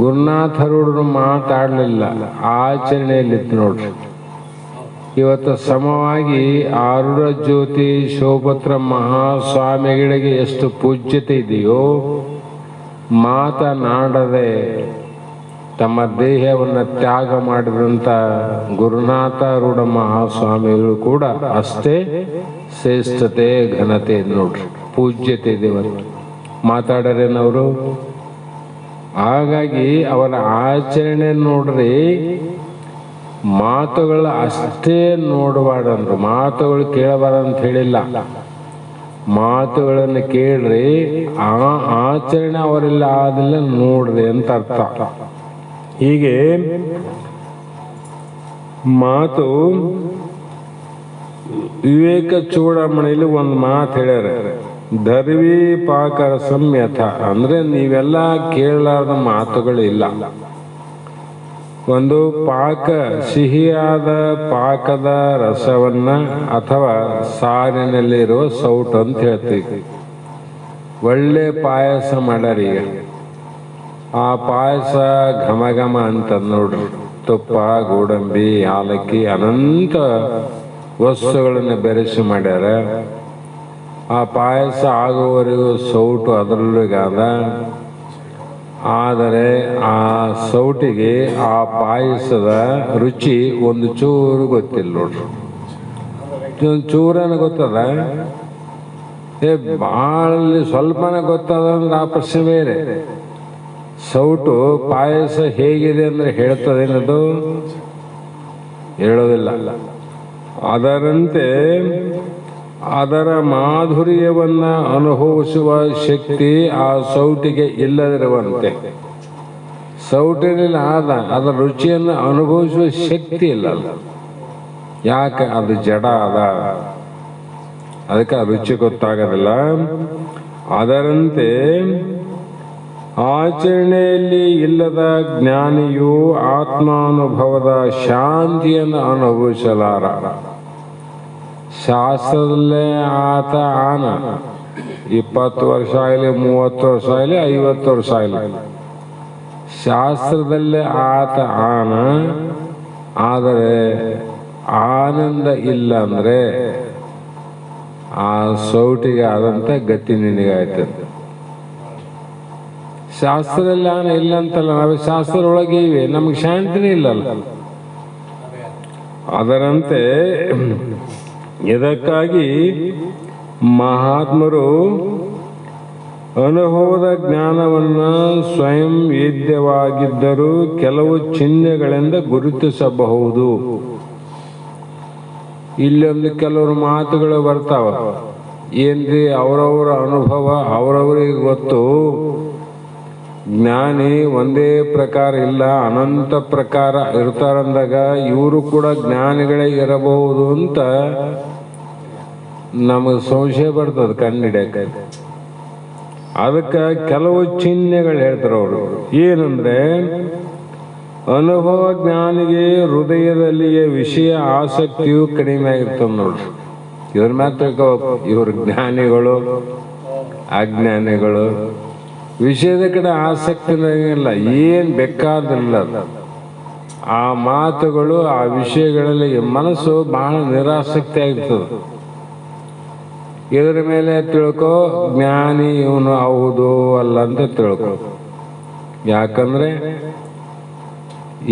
ಗುರುನಾಥರೂಢರು ಮಾತಾಡಲಿಲ್ಲ, ಆಚರಣೆಯಲ್ಲಿತ್ತು ನೋಡ್ರಿ. ಇವತ್ತು ಸಮವಾಗಿ ಆರೂಢ ಜ್ಯೋತಿ ಶಿವಪುತ್ರ ಮಹಾಸ್ವಾಮಿಗಳಿಗೆ ಎಷ್ಟು ಪೂಜ್ಯತೆ ಇದೆಯೋ, ಮಾತನಾಡದೆ ತಮ್ಮ ದೇಹವನ್ನು ತ್ಯಾಗ ಮಾಡಿದಂಥ ಗುರುನಾಥರೂಢ ಮಹಾಸ್ವಾಮಿಗಳು ಕೂಡ ಅಷ್ಟೇ ಶ್ರೇಷ್ಠತೆ ಘನತೆ ನೋಡ್ರಿ, ಪೂಜ್ಯತೆ ಇದೆ ಮಾತಾಡರೇನವರು. ಹಾಗಾಗಿ ಅವರ ಆಚರಣೆ ನೋಡ್ರಿ, ಮಾತುಗಳು ಅಷ್ಟೇ ನೋಡಬಾರ್ದಂದ್ರು. ಮಾತುಗಳು ಕೇಳಬಾರ್ದಂತ ಹೇಳಿಲ್ಲ, ಮಾತುಗಳನ್ನು ಕೇಳ್ರಿ, ಆ ಆಚರಣೆ ಅವರೆಲ್ಲ ಆದಿಲ್ಲ ನೋಡ್ರಿ ಅಂತ ಅರ್ಥ. ಹೀಗೆ ಮಾತು ವಿವೇಕ ಚೂಡಾಮಣಿಯಲ್ಲಿ ಒಂದು ಮಾತು ಹೇಳ್ಯಾರ, ಧರ್ವಿ ಪಾಕರ ಸಂಯಥ. ಅಂದ್ರೆ ನೀವೆಲ್ಲ ಕೇಳಲಾರದ ಮಾತುಗಳಿಲ್ಲ. ಒಂದು ಪಾಕ, ಸಿಹಿಯಾದ ಪಾಕದ ರಸವನ್ನ ಅಥವಾ ಸಾರಿನಲ್ಲಿರುವ ಸೌಟು ಅಂತ ಹೇಳ್ತೀವಿ. ಒಳ್ಳೆ ಪಾಯಸ ಮಾಡ್ಯಾರೀ, ಆ ಪಾಯಸ ಘಮ ಘಮ ಅಂತ ನೋಡ್ರಿ. ತುಪ್ಪ, ಗೋಡಂಬಿ, ಯಾಲಕ್ಕಿ, ಅನಂತ ವಸ್ತುಗಳನ್ನು ಬೆರೆಸಿ ಮಾಡ್ಯಾರ. ಆ ಪಾಯಸ ಆಗುವವರೆಗೂ ಸೌಟು ಅದರಲ್ಲಿಗಾದ. ಆದರೆ ಆ ಸೌಟಿಗೆ ಆ ಪಾಯಸದ ರುಚಿ ಒಂದು ಚೂರು ಗೊತ್ತಿಲ್ಲ ನೋಡ್ರಿ. ಒಂದು ಚೂರನ ಗೊತ್ತದ, ಭಾಳ ಸ್ವಲ್ಪನ ಗೊತ್ತದ ಅಂದ್ರೆ ಆ ಪ್ರಶ್ನೆ ಬೇರೆ. ಸೌಟು ಪಾಯಸ ಹೇಗಿದೆ ಅಂದ್ರೆ ಹೇಳ್ತದೇನದು? ಹೇಳೋದಿಲ್ಲ. ಅದರಂತೆ ಅದರ ಮಾಧುರ್ಯವನ್ನ ಅನುಭವಿಸುವ ಶಕ್ತಿ ಆ ಸೌಟಿಗೆ ಇಲ್ಲದಿರುವಂತೆ. ಸೌಟಿನಲ್ಲಿ ಅದರ ರುಚಿಯನ್ನು ಅನುಭವಿಸುವ ಶಕ್ತಿ ಇಲ್ಲ. ಯಾಕೆ? ಅದು ಜಡ ಅದ, ಅದಕ್ಕೆ ಆ ರುಚಿ ಗೊತ್ತಾಗೋದಿಲ್ಲ. ಅದರಂತೆ ಆಚರಣೆಯಲ್ಲಿ ಇಲ್ಲದ ಜ್ಞಾನಿಯು ಆತ್ಮಾನುಭವದ ಶಾಂತಿಯನ್ನು ಅನುಭವಿಸಲಾರ. ಶಾಸ್ತ್ರದಲ್ಲೇ ಆತ ಆನ, 20 ವರ್ಷ ಆಗಲಿ, 30 ವರ್ಷ ಆಗಲಿ, 50 ವರ್ಷ ಆಗಲಿ, ಶಾಸ್ತ್ರದಲ್ಲೇ ಆತ ಆನ. ಆದರೆ ಆನಂದ ಇಲ್ಲ ಅಂದ್ರೆ ಆ ಸೌಟಿಗೆ ಆದಂತ ಗತಿ ನಿನಗಾಯ್ತದೆ. ಶಾಸ್ತ್ರದಲ್ಲಿ ಆನ ಇಲ್ಲ ಅಂತಲ್ಲ, ನಾವು ಶಾಸ್ತ್ರದೊಳಗೆ ಇವೆ, ನಮ್ಗೆ ಶಾಂತಿನೇ ಇಲ್ಲಲ್ಲ. ಅದರಂತೆ ಇದಕ್ಕಾಗಿ ಮಹಾತ್ಮರು ಅನುಭವದ ಜ್ಞಾನವನ್ನು ಸ್ವಯಂ ವೇದ್ಯವಾಗಿದ್ದರೂ ಕೆಲವು ಚಿಹ್ನೆಗಳಿಂದ ಗುರುತಿಸಬಹುದು. ಇಲ್ಲೊಂದು ಕೆಲವರು ಮಾತುಗಳು ಬರ್ತಾವ, ಏನ್ರಿ ಅವರವರ ಅನುಭವ ಅವರವರಿಗೆ ಗೊತ್ತು, ಜ್ಞಾನಿ ಒಂದೇ ಪ್ರಕಾರ ಇಲ್ಲ ಅನಂತ ಪ್ರಕಾರ ಇರ್ತಾರಂದಾಗ ಇವರು ಕೂಡ ಜ್ಞಾನಿಗಳೇ ಇರಬಹುದು ಅಂತ ನಮಗೆ ಸಂಶಯ ಬರ್ತದೆ ಕಂಡಿಡಿಯಕ್ಕೆ. ಅದಕ್ಕೆ ಕೆಲವು ಚಿಹ್ನೆಗಳು ಹೇಳ್ತಾರೆ ಅವರು. ಏನಂದ್ರೆ, ಅನುಭವ ಜ್ಞಾನಿಗೆ ಹೃದಯದಲ್ಲಿಯೇ ವಿಷಯ ಆಸಕ್ತಿಯು ಕಡಿಮೆ ಆಗಿರ್ತದೆ ನೋಡ್ರಿ. ಇವ್ರ ಮಾತ್ರ ಇವ್ರ ಜ್ಞಾನಿಗಳು ಅಜ್ಞಾನಿಗಳು ವಿಷಯದ ಕಡೆ ಆಸಕ್ತಿ ಇಲ್ಲ, ಏನ್ ಬೇಕಾದಿಲ್ಲ. ಆ ಮಾತುಗಳು ಆ ವಿಷಯಗಳಲ್ಲಿ ಮನಸ್ಸು ಬಹಳ ನಿರಾಸಕ್ತಿ ಆಗಿರ್ತದೆ. ಇದರ ಮೇಲೆ ತಿಳ್ಕೊ ಜ್ಞಾನಿ ಇವನು ಹೌದು ಅಲ್ಲ ಅಂತ ತಿಳ್ಕೊ. ಯಾಕಂದ್ರೆ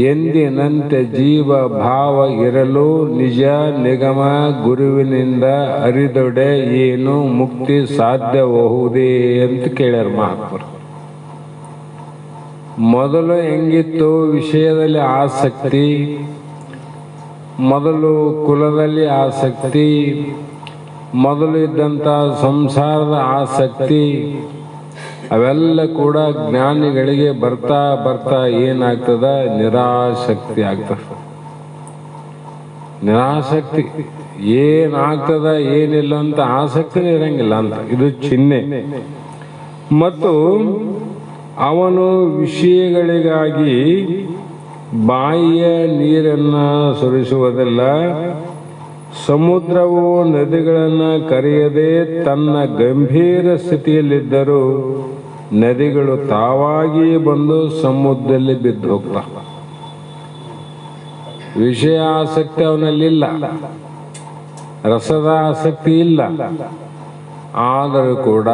ಎಂದಿನಂತೆ ಜೀವ ಭಾವ ಇರಲು ನಿಜ ನಿಗಮ ಗುರುವಿನಿಂದ ಅರಿದೊಡೆ ಏನು ಮುಕ್ತಿ ಸಾಧ್ಯಬಹುದೇ ಅಂತ ಕೇಳ್ಯಾರ ಮಹಾತ್ಮರು. ಮೊದಲು ಹೆಂಗಿತ್ತು ವಿಷಯದಲ್ಲಿ ಆಸಕ್ತಿ, ಮೊದಲು ಕುಲದಲ್ಲಿ ಆಸಕ್ತಿ, ಮೊದಲು ಇದ್ದಂಥ ಸಂಸಾರದ ಆಸಕ್ತಿ, ಅವೆಲ್ಲ ಕೂಡ ಜ್ಞಾನಿಗಳಿಗೆ ಬರ್ತಾ ಬರ್ತಾ ಏನಾಗ್ತದ, ನಿರಾಸಕ್ತಿ ಆಗ್ತದ. ನಿರಾಸಕ್ತಿ ಏನಾಗ್ತದ ಏನಿಲ್ಲ ಅಂತ ಆಸಕ್ತಿನೇ ಇರಂಗಿಲ್ಲ ಅಂತ ಇದು ಚಿಹ್ನೆ. ಮತ್ತು ಅವನು ವಿಷಯಗಳಿಗಾಗಿ ಬಾಯಿಯ ನೀರನ್ನ ಸುರಿಸುವುದಿಲ್ಲ. ಸಮುದ್ರವು ನದಿಗಳನ್ನು ಕರೆಯದೆ ತನ್ನ ಗಂಭೀರ ಸ್ಥಿತಿಯಲ್ಲಿದ್ದರೂ ನದಿಗಳು ತಾವಾಗಿ ಬಂದು ಸಮುದ್ರದಲ್ಲಿ ಬಿದ್ದು ಹೋಗ್ತಾವ. ವಿಷಯ ಆಸಕ್ತಿ ಅವನಲ್ಲಿಲ್ಲ, ರಸದ ಆಸಕ್ತಿ ಇಲ್ಲ. ಆದರೂ ಕೂಡ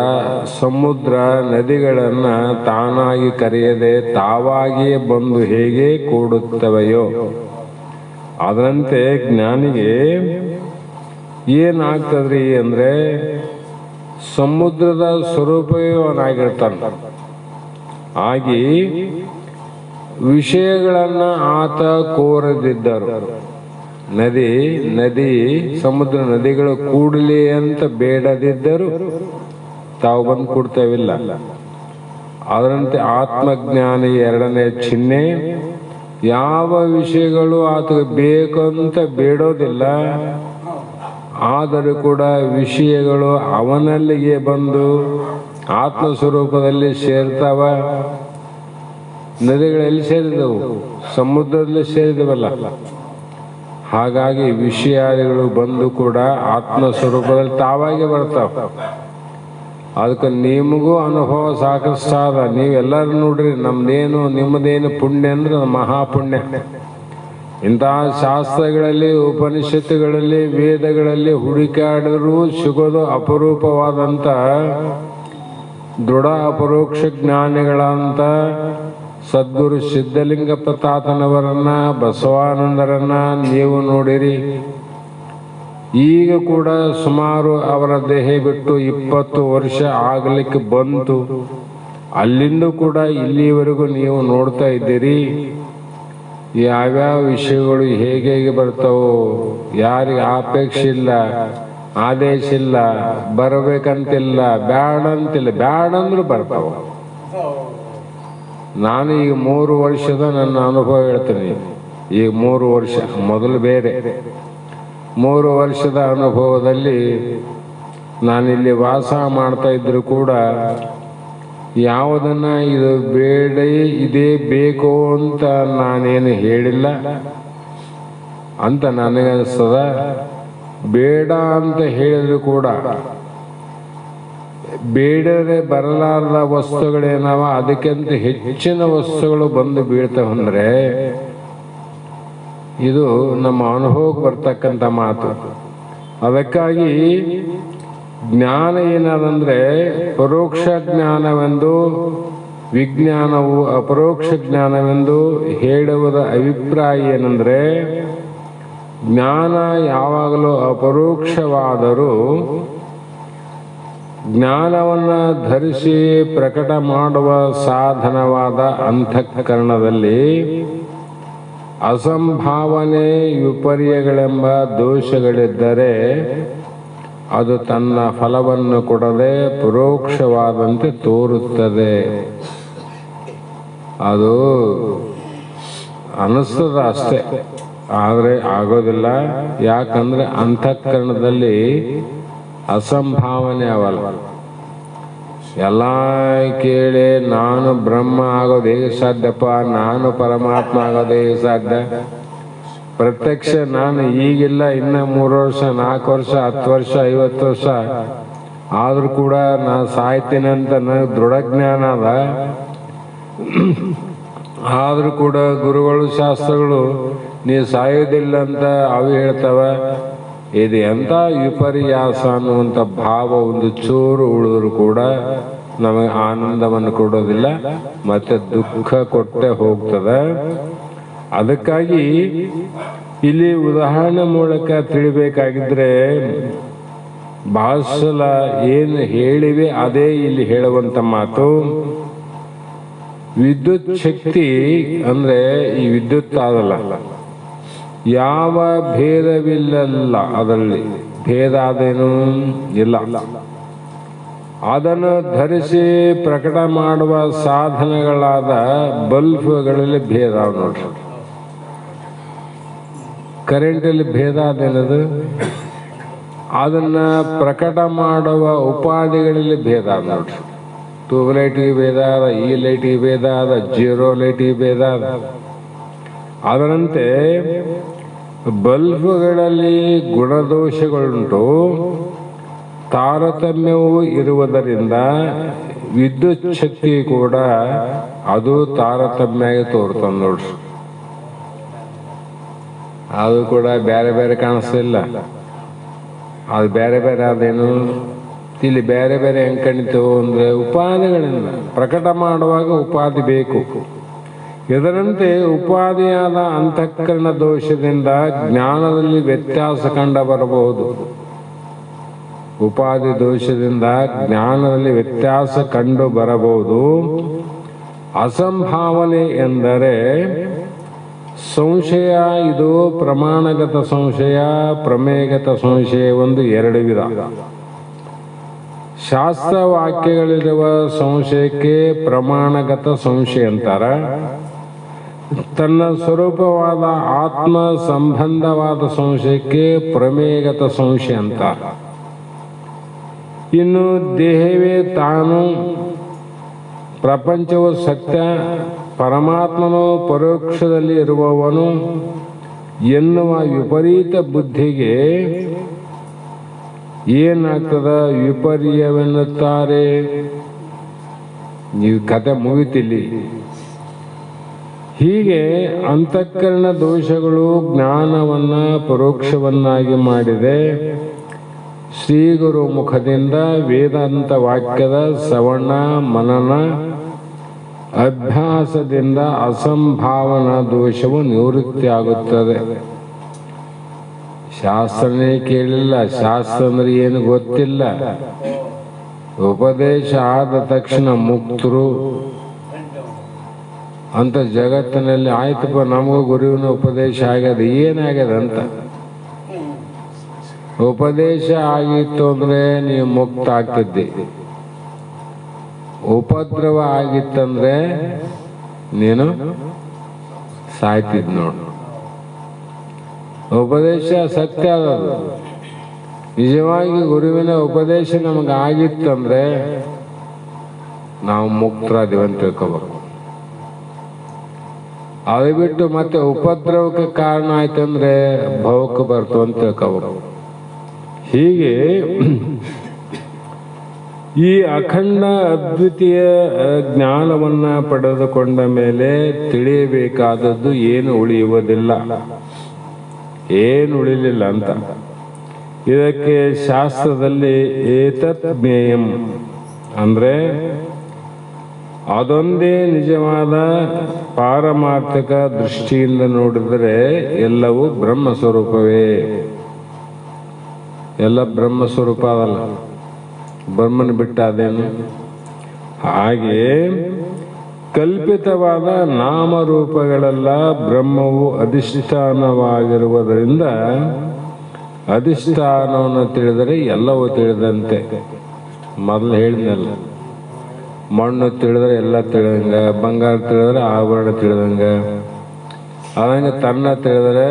ಸಮುದ್ರ ನದಿಗಳನ್ನ ತಾನಾಗಿ ಕರೆಯದೆ ತಾವಾಗಿಯೇ ಬಂದು ಹೇಗೆ ಕೂಡುತ್ತವೆಯೋ ಅದರಂತೆ ಜ್ಞಾನಿಗೆ ಏನಾಗ್ತದ್ರಿ ಅಂದ್ರೆ ಸಮುದ್ರದ ಸ್ವರೂಪವೇ ಅವನಾಗಿರ್ತಾನೆ. ಆಗಿ ವಿಷಯಗಳನ್ನ ಆತ ಕೋರದಿದ್ದರು. ನದಿ ಸಮುದ್ರ ನದಿಗಳು ಕೂಡಲಿ ಅಂತ ಬೇಡದಿದ್ದರು ತಾವು ಬಂದು ಕೂಡ್ತೇವಿಲ್ಲ. ಅದರಂತೆ ಆತ್ಮಜ್ಞಾನಿ ಎರಡನೇ ಚಿಹ್ನೆ, ಯಾವ ವಿಷಯಗಳು ಆತಗೆ ಬೇಕಂತ ಬೇಡೋದಿಲ್ಲ, ಆದರೂ ಕೂಡ ವಿಷಯಗಳು ಅವನಲ್ಲಿಗೆ ಬಂದು ಆತ್ಮಸ್ವರೂಪದಲ್ಲಿ ಸೇರ್ತಾವ. ನದಿಗಳೆಲ್ಲಿ ಸೇರಿದವು? ಸಮುದ್ರದಲ್ಲಿ ಸೇರಿದವಲ್ಲ. ಹಾಗಾಗಿ ವಿಷಯಾದಿಗಳು ಬಂದು ಕೂಡ ಆತ್ಮಸ್ವರೂಪದಲ್ಲಿ ತಾವಾಗಿ ಬರ್ತಾವ. ಅದಕ್ಕೆ ನಿಮಗೂ ಅನುಭವ ಸಾಕಷ್ಟಾದ. ನೀವೆಲ್ಲರೂ ನೋಡ್ರಿ, ನಮ್ದೇನು ನಿಮ್ಮದೇನು ಪುಣ್ಯ ಅಂದ್ರೆ ಮಹಾಪುಣ್ಯ. ಇಂತಹ ಶಾಸ್ತ್ರಗಳಲ್ಲಿ ಉಪನಿಷತ್ತುಗಳಲ್ಲಿ ವೇದಗಳಲ್ಲಿ ಹುಡುಕಾಡಿದ್ರೂ ಸಿಗೋದು ಅಪರೂಪವಾದಂಥ ದೃಢ ಅಪರೋಕ್ಷ ಜ್ಞಾನಿಗಳಂತ ಸದ್ಗುರು ಸಿದ್ಧಲಿಂಗಪ್ಪ ತಾತನವರನ್ನ ಬಸವಾನಂದರನ್ನ ನೀವು ನೋಡಿರಿ. ಈಗ ಕೂಡ ಸುಮಾರು ಅವರ ದೇಹ ಬಿಟ್ಟು 20 ವರ್ಷ ಆಗಲಿಕ್ಕೆ ಬಂತು. ಅಲ್ಲಿಂದ ಕೂಡ ಇಲ್ಲಿವರೆಗೂ ನೀವು ನೋಡ್ತಾ ಇದ್ದೀರಿ. ಯಾವ್ಯಾವ ವಿಷಯಗಳು ಹೇಗೆ ಬರ್ತಾವೋ, ಯಾರಿಗೆ ಅಪೇಕ್ಷೆ ಇಲ್ಲ, ಆದೇಶ ಇಲ್ಲ, ಬರಬೇಕಂತಿಲ್ಲ, ಬ್ಯಾಡ ಅಂತಿಲ್ಲ, ಬ್ಯಾಡ ಅಂದ್ರೂ ಬರ್ತಾವ. ನಾನು ಈಗ 3 ವರ್ಷದ ನನ್ನ ಅನುಭವ ಹೇಳ್ತೀನಿ. ಈಗ 3 ವರ್ಷ ಮೊದಲು ಬೇರೆ 3 ವರ್ಷದ ಅನುಭವದಲ್ಲಿ ನಾನಿಲ್ಲಿ ವಾಸ ಮಾಡ್ತಾ ಇದ್ರು ಕೂಡ ಯಾವುದನ್ನ ಇದು ಬೇಡ ಇದೇ ಬೇಕು ಅಂತ ನಾನೇನು ಹೇಳಿಲ್ಲ ಅಂತ ನನಗನ್ನಿಸ್ತದ. ಬೇಡ ಅಂತ ಹೇಳಿದ್ರು ಕೂಡ ಬೇಡದೆ ಬರಲಾರದ ವಸ್ತುಗಳೇನವ ಅದಕ್ಕಿಂತ ಹೆಚ್ಚಿನ ವಸ್ತುಗಳು ಬಂದು ಬೀಳ್ತಾವಂದ್ರೆ ಇದು ನಮ್ಮ ಅನುಭವಕ್ಕೆ ಬರ್ತಕ್ಕಂಥ ಮಾತು. ಅದಕ್ಕಾಗಿ ಜ್ಞಾನ ಏನದಂದ್ರೆ ಪರೋಕ್ಷ ಜ್ಞಾನವೆಂದು ವಿಜ್ಞಾನವು ಅಪರೋಕ್ಷ ಜ್ಞಾನವೆಂದು ಹೇಳುವುದ ಅಭಿಪ್ರಾಯ ಏನಂದ್ರೆ ಜ್ಞಾನ ಯಾವಾಗಲೂ ಅಪರೋಕ್ಷವಾದರೂ ಜ್ಞಾನವನ್ನು ಧರಿಸಿ ಪ್ರಕಟ ಮಾಡುವ ಸಾಧನವಾದ ಅಂತಃಕರಣದಲ್ಲಿ ಅಸಂಭಾವನೆ ವಿಪರ್ಯಗಳೆಂಬ ದೋಷಗಳಿದ್ದರೆ ಅದು ತನ್ನ ಫಲವನ್ನು ಕೊಡದೆ ಪರೋಕ್ಷವಾದಂತೆ ತೋರುತ್ತದೆ. ಅದು ಅನಿಸ್ತದ ಅಷ್ಟೇ, ಆದರೆ ಆಗೋದಿಲ್ಲ. ಯಾಕಂದ್ರೆ ಅಂತಃಕರಣದಲ್ಲಿ ಅಸಂಭಾವನೆ ಅವಲ್ಲ. ಎಲ್ಲ ಕೇಳಿ ನಾನು ಬ್ರಹ್ಮ ಆಗೋದು ಹೇಗೆ ಸಾಧ್ಯಪ್ಪ, ನಾನು ಪರಮಾತ್ಮ ಆಗೋದು ಹೇಗೆ ಸಾಧ್ಯ, ಪ್ರತ್ಯಕ್ಷ ನಾನು ಈಗಿಲ್ಲ, ಇನ್ನ 3 ವರ್ಷ 4 ವರ್ಷ 10 ವರ್ಷ 50 ವರ್ಷ ಆದ್ರೂ ಕೂಡ ನಾ ಸಾಯ್ತೀನಿ ಅಂತ ನನಗೆ ದೃಢ ಜ್ಞಾನ ಅದ. ಆದ್ರೂ ಕೂಡ ಗುರುಗಳು ಶಾಸ್ತ್ರಗಳು ನೀ ಸಾಯೋದಿಲ್ಲ ಅಂತ ಅವು ಹೇಳ್ತವ. ಇದು ಎಂಥ ವಿಪರ್ಯಾಸ ಅನ್ನುವಂಥ ಭಾವ ಒಂದು ಚೂರು ಉಳಿದ್ರು ಕೂಡ ನಮಗೆ ಆನಂದವನ್ನು ಕೊಡೋದಿಲ್ಲ, ಮತ್ತೆ ದುಃಖ ಕೊಟ್ಟೆ ಹೋಗ್ತದೆ. ಅದಕ್ಕಾಗಿ ಇಲ್ಲಿ ಉದಾಹರಣೆ ಮೂಲಕ ತಿಳಿಬೇಕಾಗಿದ್ರೆ ಬಹಳ ಸಲ ಏನು ಹೇಳಿವೆ ಅದೇ ಇಲ್ಲಿ ಹೇಳುವಂತ ಮಾತು. ವಿದ್ಯುತ್ ಶಕ್ತಿ ಅಂದ್ರೆ ಈ ವಿದ್ಯುತ್ ಆದಲ್ಲ, ಯಾವ ಭೇದವಿಲ್ಲಲ್ಲ, ಅದರಲ್ಲಿ ಭೇದ ಅದೇನು ಇಲ್ಲ. ಅದನ್ನು ಧರಿಸಿ ಪ್ರಕಟ ಮಾಡುವ ಸಾಧನಗಳಾದ ಬಲ್ಬ್ಗಳಲ್ಲಿ ಭೇದ ನೋಡ್ರಿ. ಕರೆಂಟಲ್ಲಿ ಭೇದ ಅದೇನದು, ಅದನ್ನ ಪ್ರಕಟ ಮಾಡುವ ಉಪಾಧಿಗಳಲ್ಲಿ ಭೇದ ನೋಡ್ರಿ. ಟ್ಯೂಬ್ ಲೈಟ್ಗೆ ಭೇದ ಅದ, ಈ ಲೈಟ್ಗೆ ಭೇದ ಅದ, 0 ಲೈಟ್ಗೆ ಭೇದ ಅದ. ಅದರಂತೆ ಬಲ್ಬ್ಗಳಲ್ಲಿ ಗುಣದೋಷಗಳುಂಟು, ತಾರತಮ್ಯವೂ ಇರುವುದರಿಂದ ವಿದ್ಯುತ್ ಶಕ್ತಿ ಕೂಡ ಅದು ತಾರತಮ್ಯ ತೋರ್ತದೆ ನೋಡ್ರಿ. ಅದು ಕೂಡ ಬೇರೆ ಬೇರೆ ಕಾಣಿಸ್ತಿಲ್ಲ, ಅದು ಬೇರೆ ಬೇರೆ ಅದೇನು ಇಲ್ಲಿ ಬೇರೆ ಬೇರೆ ಹೆಂಗ್ ಕಾಣಿತವು ಅಂದ್ರೆ ಉಪಾಧಿಗಳಿಂದ ಪ್ರಕಟ ಮಾಡುವಾಗ ಉಪಾಧಿ ಬೇಕು. ಇದರಂತೆ ಉಪಾಧಿಯಾದ ಅಂತಃಕರಣ ದೋಷದಿಂದ ಜ್ಞಾನದಲ್ಲಿ ವ್ಯತ್ಯಾಸ ಕಂಡು ಬರಬಹುದು. ಉಪಾಧಿ ದೋಷದಿಂದ ಜ್ಞಾನದಲ್ಲಿ ವ್ಯತ್ಯಾಸ ಕಂಡು ಬರಬಹುದು. ಅಸಂಭಾವನೆ ಎಂದರೆ ಸಂಶಯ. ಇದು ಪ್ರಮಾಣಗತ ಸಂಶಯ, ಪ್ರಮೇಯಗತ ಸಂಶಯ ಒಂದು 2 ವಿಧ. ಶಾಸ್ತ್ರವಾಕ್ಯಗಳಿರುವ ಸಂಶಯಕ್ಕೆ ಪ್ರಮಾಣಗತ ಸಂಶಯ ಅಂತಾರ. ತನ್ನ ಸ್ವರೂಪವಾದ ಆತ್ಮ ಸಂಬಂಧವಾದ ಸಂಶಯಕ್ಕೆ ಪ್ರಮೇಯಗತ ಸಂಶಯ ಅಂತಾರ. ಇನ್ನು ದೇಹವೇ ತಾನು, ಪ್ರಪಂಚವು ಸತ್ಯ, ಪರಮಾತ್ಮನು ಪರೋಕ್ಷದಲ್ಲಿ ಇರುವವನು ಎನ್ನುವ ವಿಪರೀತ ಬುದ್ಧಿಗೆ ಏನಾಗ್ತದ, ವಿಪರ್ಯವೆನ್ನುತ್ತಾರೆ. ನೀವು ಕತೆ ಮುಗಿತಿಲ್ಲಿ. ಹೀಗೆ ಅಂತಃಕರಣ ದೋಷಗಳು ಜ್ಞಾನವನ್ನ ಪರೋಕ್ಷವನ್ನಾಗಿ ಮಾಡಿದೆ. ಶ್ರೀ ಗುರು ಮುಖದಿಂದ ವೇದಾಂತ ವಾಕ್ಯದ ಶ್ರವಣ ಮನನ ಅಭ್ಯಾಸದಿಂದ ಅಸಂಭಾವನಾ ದೋಷವು ನಿವೃತ್ತಿ ಆಗುತ್ತದೆ. ಶಾಸ್ತ್ರನೇ ಕೇಳಿಲ್ಲ, ಶಾಸ್ತ್ರ ಅಂದ್ರೆ ಏನು ಗೊತ್ತಿಲ್ಲ, ಉಪದೇಶ ಆದ ತಕ್ಷಣ ಮುಕ್ತರು ಅಂತ ಜಗತ್ತಿನಲ್ಲಿ ಆಯ್ತಪ್ಪ, ನಮಗೂ ಗುರುವಿನ ಉಪದೇಶ ಆಗ್ಯದ, ಏನಾಗ್ಯದ ಅಂತ. ಉಪದೇಶ ಆಗಿತ್ತು ಅಂದ್ರೆ ನೀವು ಮುಕ್ತ ಆಗ್ತಿದ್ದಿ. ಉಪದ್ರವ ಆಗಿತ್ತಂದ್ರೆ ನೀನು ಸಾಯ್ತಿದ್ ನೋಡು. ಉಪದೇಶ ಸತ್ಯ ಅದದು. ನಿಜವಾಗಿ ಗುರುವಿನ ಉಪದೇಶ ನಮಗೆ ಆಗಿತ್ತಂದ್ರೆ ನಾವು ಮುಕ್ತರಾದಿವಂತ ತಿಳ್ಕೋಬೇಕು. ಅದು ಬಿಟ್ಟು ಮತ್ತೆ ಉಪದ್ರವಕ್ಕೆ ಕಾರಣ ಆಯ್ತಂದ್ರೆ ಭವಕ್ಕೆ ಬರ್ತು ಅಂತ ತಿಳ್ಕೋಬೇಕು. ಹೀಗೆ ಈ ಅಖಂಡ ಅದ್ವಿತೀಯ ಜ್ಞಾನವನ್ನ ಪಡೆದುಕೊಂಡ ಮೇಲೆ ತಿಳಿಯಬೇಕಾದದ್ದು ಏನು ಉಳಿಯುವುದಿಲ್ಲ, ಏನು ಉಳಿಲಿಲ್ಲ ಅಂತ. ಇದಕ್ಕೆ ಶಾಸ್ತ್ರದಲ್ಲಿ ಏತತ್ ಜ್ಞೇಯಂ ಅಂದ್ರೆ ಅದೊಂದೇ ನಿಜವಾದ ಪಾರಮಾರ್ಥಿಕ ದೃಷ್ಟಿಯಿಂದ ನೋಡಿದರೆ ಎಲ್ಲವೂ ಬ್ರಹ್ಮ ಸ್ವರೂಪವೇ. ಎಲ್ಲ ಬ್ರಹ್ಮ ಸ್ವರೂಪ ಅದಲ್ಲ, ಬ್ರಹ್ಮನ ಬಿಟ್ಟ ಅದೇನು. ಹಾಗೆ ಕಲ್ಪಿತವಾದ ನಾಮರೂಪಗಳೆಲ್ಲ ಬ್ರಹ್ಮವು ಅಧಿಷ್ಠಾನವಾಗಿರುವುದರಿಂದ ಅಧಿಷ್ಠಾನವನ್ನು ತಿಳಿದರೆ ಎಲ್ಲವೂ ತಿಳಿದಂತೆ. ಮೊದಲು ಹೇಳಿದ್ನಲ್ಲ, ಮಣ್ಣು ತಿಳಿದ್ರೆ ಎಲ್ಲ ತಿಳಿದಂಗ, ಬಂಗಾರ ತಿಳಿದ್ರೆ ಆಭರಣ ತಿಳಿದಂಗ, ಅದಂಗೆ ತನ್ನ ತಿಳಿದ್ರೆ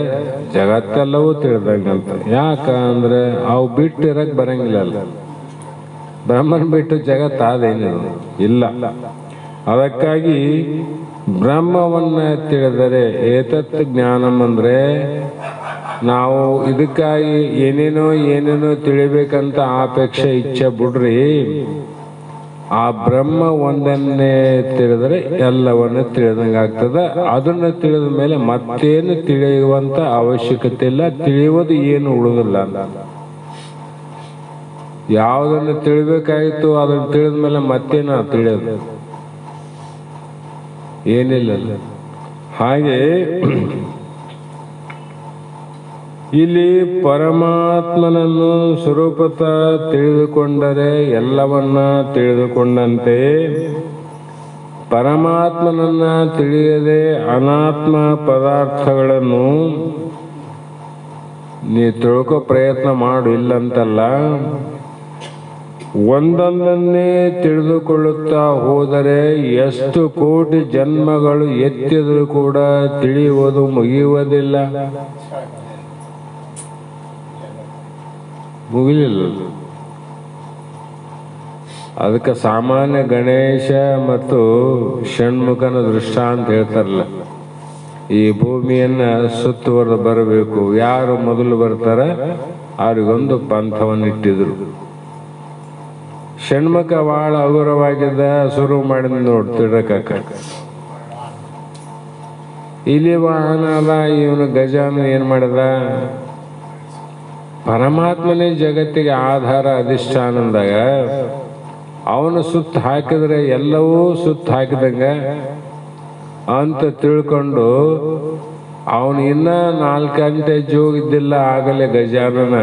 ಜಗತ್ತೆಲ್ಲವೂ ತಿಳಿದಂಗಂತ. ಯಾಕಂದ್ರೆ ಅವು ಬಿಟ್ಟು ಇರಕ್ ಬರಂಗಿಲ್ಲ. ಬ್ರಹ್ಮನ ಬಿಟ್ಟು ಜಗತ್ತು ಅದೇನಿಲ್ಲ, ಇಲ್ಲ. ಅದಕ್ಕಾಗಿ ಬ್ರಹ್ಮವನ್ನ ತಿಳಿದರೆ ಏತತ್ ಜ್ಞಾನಂ ಅಂದ್ರೆ ನಾವು ಇದಕ್ಕಾಗಿ ಏನೇನೋ ತಿಳಿಬೇಕಂತ ಅಪೇಕ್ಷೆ ಇಚ್ಛೆ ಬಿಡ್ರಿ. ಆ ಬ್ರಹ್ಮ ಒಂದನ್ನೇ ತಿಳಿದರೆ ಎಲ್ಲವನ್ನ ತಿಳಿದಂಗೆ ಆಗ್ತದ. ಅದನ್ನ ತಿಳಿದ ಮೇಲೆ ಮತ್ತೇನು ತಿಳಿಯುವಂತ ಅವಶ್ಯಕತೆ ಇಲ್ಲ, ತಿಳಿಯೋದು ಏನು ಉಳಿದಿಲ್ಲ. ಯಾವುದನ್ನು ತಿಳಿಬೇಕಾಗಿತ್ತು ಅದನ್ನು ತಿಳಿದ ಮೇಲೆ ಮತ್ತೇನು ತಿಳಿಯೋದು ಏನಿಲ್ಲ. ಹಾಗೆ ಇಲ್ಲಿ ಪರಮಾತ್ಮನನ್ನು ಸ್ವರೂಪತ ತಿಳಿದುಕೊಂಡರೆ ಎಲ್ಲವನ್ನ ತಿಳಿದುಕೊಂಡಂತೆ, ಪರಮಾತ್ಮನನ್ನ ತಿಳಿಯದೆ ಅನಾತ್ಮ ಪದಾರ್ಥಗಳನ್ನು ನೀ ತಿಳ್ಕೋ ಪ್ರಯತ್ನ ಮಾಡು, ಇಲ್ಲಂತಲ್ಲ. ಒಂದೊಂದನ್ನೇ ತಿಳಿದುಕೊಳ್ಳುತ್ತಾ ಹೋದರೆ ಎಷ್ಟು ಕೋಟಿ ಜನ್ಮಗಳು ಎತ್ತಿದರೂ ಕೂಡ ತಿಳಿಯುವುದು ಮುಗಿಯುವುದಿಲ್ಲ, ಮುಗಿಲಿಲ್ಲ. ಅದಕ್ಕೆ ಸಾಮಾನ್ಯ ಗಣೇಶ ಮತ್ತು ಷಣ್ಮುಖನ ದೃಷ್ಟಾಂತ ಹೇಳ್ತಾರಲ್ಲ, ಈ ಭೂಮಿಯನ್ನ ಸುತ್ತುವರೆದು ಬರಬೇಕು, ಯಾರು ಮೊದಲು ಬರ್ತಾರೆ ಅವ್ರಿಗೊಂದು ಪಂಥವನ್ನು ಇಟ್ಟಿದ್ರು. ಷಣ್ಮುಖ ಬಹಳ ಹಗುರವಾಗಿದ್ದ, ಶುರು ಮಾಡಿದ ನೋಡ್ತಿಡಕ. ಇಲ್ಲಿ ವಾಹನ ಅದ, ಇವನು ಗಜಾನು ಏನ್ ಮಾಡಿದ, ಪರಮಾತ್ಮನೇ ಜಗತ್ತಿಗೆ ಆಧಾರ ಅಧಿಷ್ಠಾನಂದಾಗ ಅವನು ಸುತ್ತ ಹಾಕಿದ್ರೆ ಎಲ್ಲವೂ ಸುತ್ತ ಹಾಕಿದಂಗ ಅಂತ ತಿಳ್ಕೊಂಡು ಅವನು ಇನ್ನ 4 ಗಂಟೆ ಜೋಗಿದ್ದಿಲ್ಲ, ಆಗಲೇ ಗಜಾನನ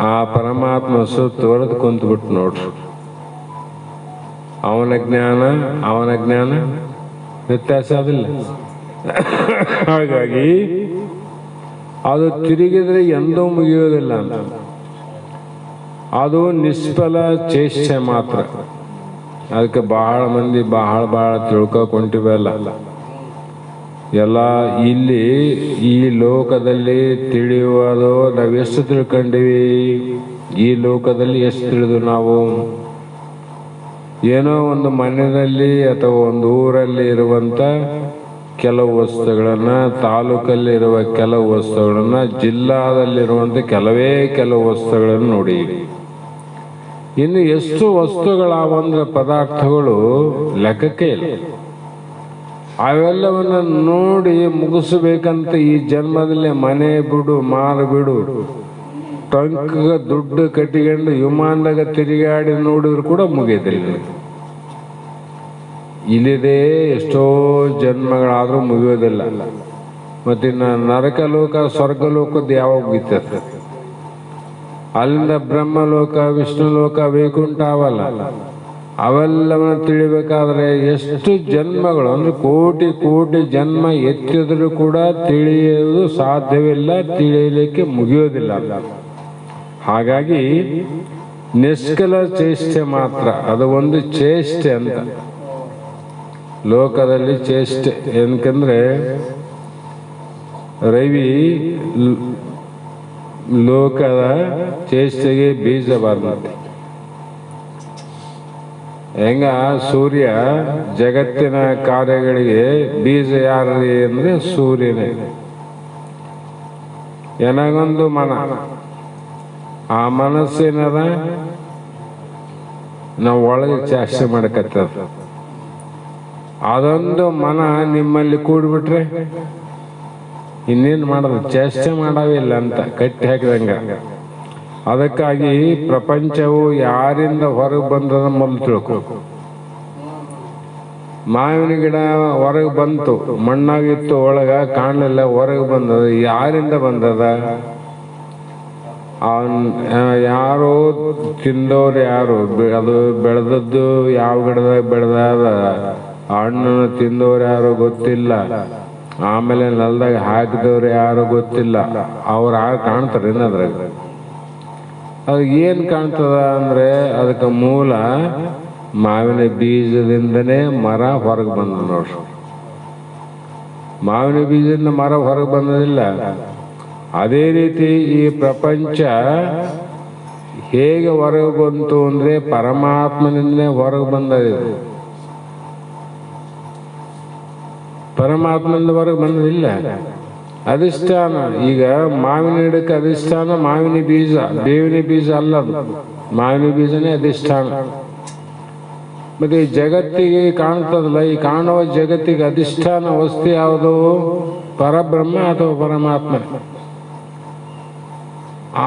ಆ ಪರಮಾತ್ಮ ಸುತ್ತ ಹೊರದು ಕುಂತ್ಬಿಟ್ಟು ನೋಡ್ರಿ. ಅವನ ಜ್ಞಾನ ವ್ಯತ್ಯಾಸ ಅದಿಲ್ಲ. ಹಾಗಾಗಿ ಅದು ತಿರುಗಿದ್ರೆ ಎಂದೂ ಮುಗಿಯೋದಿಲ್ಲ. ಅದು ನಿಷ್ಫಲ ಚೇಷ್ಟೆ ಮಾತ್ರ. ಅದಕ್ಕೆ ಬಹಳ ಮಂದಿ ಬಹಳ ತಿಳ್ಕೊಂಟಿವಲ್ಲ. ಎಲ್ಲ ಇಲ್ಲಿ ಈ ಲೋಕದಲ್ಲಿ ತಿಳಿಯುವುದು ನಾವೆಷ್ಟು ತಿಳ್ಕೊಂಡಿವಿ, ಈ ಲೋಕದಲ್ಲಿ ಎಷ್ಟು ತಿಳಿದು ನಾವು ಏನೋ ಒಂದು ಮನೆಯಲ್ಲಿ ಅಥವಾ ಒಂದು ಊರಲ್ಲಿ ಇರುವಂತ ಕೆಲವು ವಸ್ತುಗಳನ್ನ, ತಾಲೂಕಲ್ಲಿ ಇರುವ ಕೆಲವು ವಸ್ತುಗಳನ್ನ, ಜಿಲ್ಲಾದಲ್ಲಿರುವಂತ ಕೆಲವು ವಸ್ತುಗಳನ್ನು ನೋಡಿ. ಇನ್ನು ಎಷ್ಟು ವಸ್ತುಗಳಾವಂದ್ರೆ ಪದಾರ್ಥಗಳು ಲೆಕ್ಕಕ್ಕೆ ಇಲ್ಲ. ಅವೆಲ್ಲವನ್ನ ನೋಡಿ ಮುಗಿಸ್ಬೇಕಂತ ಈ ಜನ್ಮದಲ್ಲಿ ಮನೆ ಬಿಡು, ಮಾರು ಬಿಡು, ಟಂಕ ದುಡ್ಡು ಕಟ್ಟಿಕೊಂಡು ವಿಮಾನದಾಗ ತಿರುಗಾಡಿ ನೋಡಿದ್ರು ಕೂಡ ಮುಗಿಯೋದಿಲ್ಲ. ಇಲ್ಲಿದೆ ಎಷ್ಟೋ ಜನ್ಮಗಳಾದ್ರೂ ಮುಗಿಯೋದಿಲ್ಲ. ಮತ್ತಿನ್ನ ನರಕಲೋಕ ಸ್ವರ್ಗಲೋಕದ್ದು ಯಾವಾಗ ಮುಗಿತದೆ? ಅಲ್ಲಿಂದ ಬ್ರಹ್ಮಲೋಕ, ವಿಷ್ಣುಲೋಕ, ವೈಕುಂಠ ಅವಲ್ಲ. ಅವೆಲ್ಲವನ್ನ ತಿಳಿಬೇಕಾದ್ರೆ ಎಷ್ಟು ಜನ್ಮಗಳು ಅಂದ್ರೆ ಕೋಟಿ ಜನ್ಮ ಎತ್ತಿದರೂ ಕೂಡ ತಿಳಿಯೋದು ಸಾಧ್ಯವಿಲ್ಲ, ತಿಳಿಯಲಿಕ್ಕೆ ಮುಗಿಯೋದಿಲ್ಲ. ಹಾಗಾಗಿ ನಿಷ್ಕಲ ಚೇಷ್ಟೆ ಮಾತ್ರ, ಅದು ಒಂದು ಚೇಷ್ಟೆ ಅಂತ ಲೋಕದಲ್ಲಿ ಚೇಷ್ಟೆ. ಏನಕಂದ್ರೆ ರವಿ ಲೋಕದ ಚೇಷ್ಟೆಗೆ ಬೀಜ ಬಾರ್ದಂತೆ. ಹೆಂಗ ಸೂರ್ಯ ಜಗತ್ತಿನ ಕಾರ್ಯಗಳಿಗೆ ಬೀಜ ಯಾರೇ ಅಂದ್ರೆ ಸೂರ್ಯನೇ. ಏನಾಗೊಂದು ಮನ, ಆ ಮನಸ್ಸೇನದ ನಾವು ಒಳಗೆ ಚೇಷ್ಟೆ ಮಾಡಕತ್ತದ. ಅದೊಂದು ಮನ ನಿಮ್ಮಲ್ಲಿ ಕೂಡ್ಬಿಟ್ರೆ ಇನ್ನೇನು ಮಾಡೋದು, ಚೇಷ್ಟೆ ಮಾಡಾವಿಲ್ಲ ಅಂತ ಕಟ್ಟಿ ಹಾಕಿದಂಗ. ಅದಕ್ಕಾಗಿ ಪ್ರಪಂಚವು ಯಾರಿಂದ ಹೊರಗೆ ಬಂದದ ಮೊದಲು ತಿಳ್ಕೊ. ಮಾವಿನ ಗಿಡ ಹೊರಗೆ ಬಂತು, ಮಣ್ಣಾಗಿತ್ತು, ಒಳಗ ಕಾಣಲಿಲ್ಲ, ಹೊರಗೆ ಬಂದದ. ಯಾರಿಂದ ಬಂದದ? ಯಾರೋ ತಿಂದವ್ರು ಯಾರು? ಅದು ಬೆಳೆದದ್ದು ಯಾವ ಗಿಡದಾಗ ಬೆಳೆದಾದ, ಹಣ್ಣನ್ನು ತಿಂದವ್ರು ಯಾರು ಗೊತ್ತಿಲ್ಲ. ಆಮೇಲೆ ನೆಲದಾಗ ಹಾಕಿದವ್ರು ಯಾರು ಗೊತ್ತಿಲ್ಲ. ಅವ್ರು ಯಾರು ಕಾಣ್ತಾರೆ ಅದ್ರಾಗ? ಅದು ಏನು ಕಾಣ್ತದ ಅಂದ್ರೆ ಅದಕ್ಕೆ ಮೂಲ ಮಾವಿನ ಬೀಜದಿಂದನೇ ಮರ ಹೊರಗೆ ಬಂದ ನೋಡ್ರಿ. ಮಾವಿನ ಬೀಜದಿಂದ ಮರ ಹೊರಗೆ ಬಂದದಿಲ್ಲ. ಅದೇ ರೀತಿ ಈ ಪ್ರಪಂಚ ಹೇಗೆ ಹೊರಗೆ ಬಂತು ಅಂದ್ರೆ ಪರಮಾತ್ಮನಿಂದನೇ ಹೊರಗೆ ಬಂದಿದೆ. ಪರಮಾತ್ಮನಿಂದ ಹೊರಗೆ ಬಂದದಿಲ್ಲ. ಅಧಿಷ್ಠಾನ, ಈಗ ಮಾವಿನ ಗಿಡಕ್ಕೆ ಅಧಿಷ್ಠಾನ ಮಾವಿನ ಬೀಜ, ಬೇವಿನ ಬೀಜ ಅಲ್ಲದು, ಮಾವಿನ ಬೀಜನೇ ಅಧಿಷ್ಠಾನ. ಮತ್ತೆ ಈ ಜಗತ್ತಿಗೆ ಕಾಣ್ತದಲ್ಲ, ಈ ಕಾಣುವ ಜಗತ್ತಿಗೆ ಅಧಿಷ್ಠಾನ ವಸ್ತು ಯಾವುದು? ಪರಬ್ರಹ್ಮ ಅಥವಾ ಪರಮಾತ್ಮ.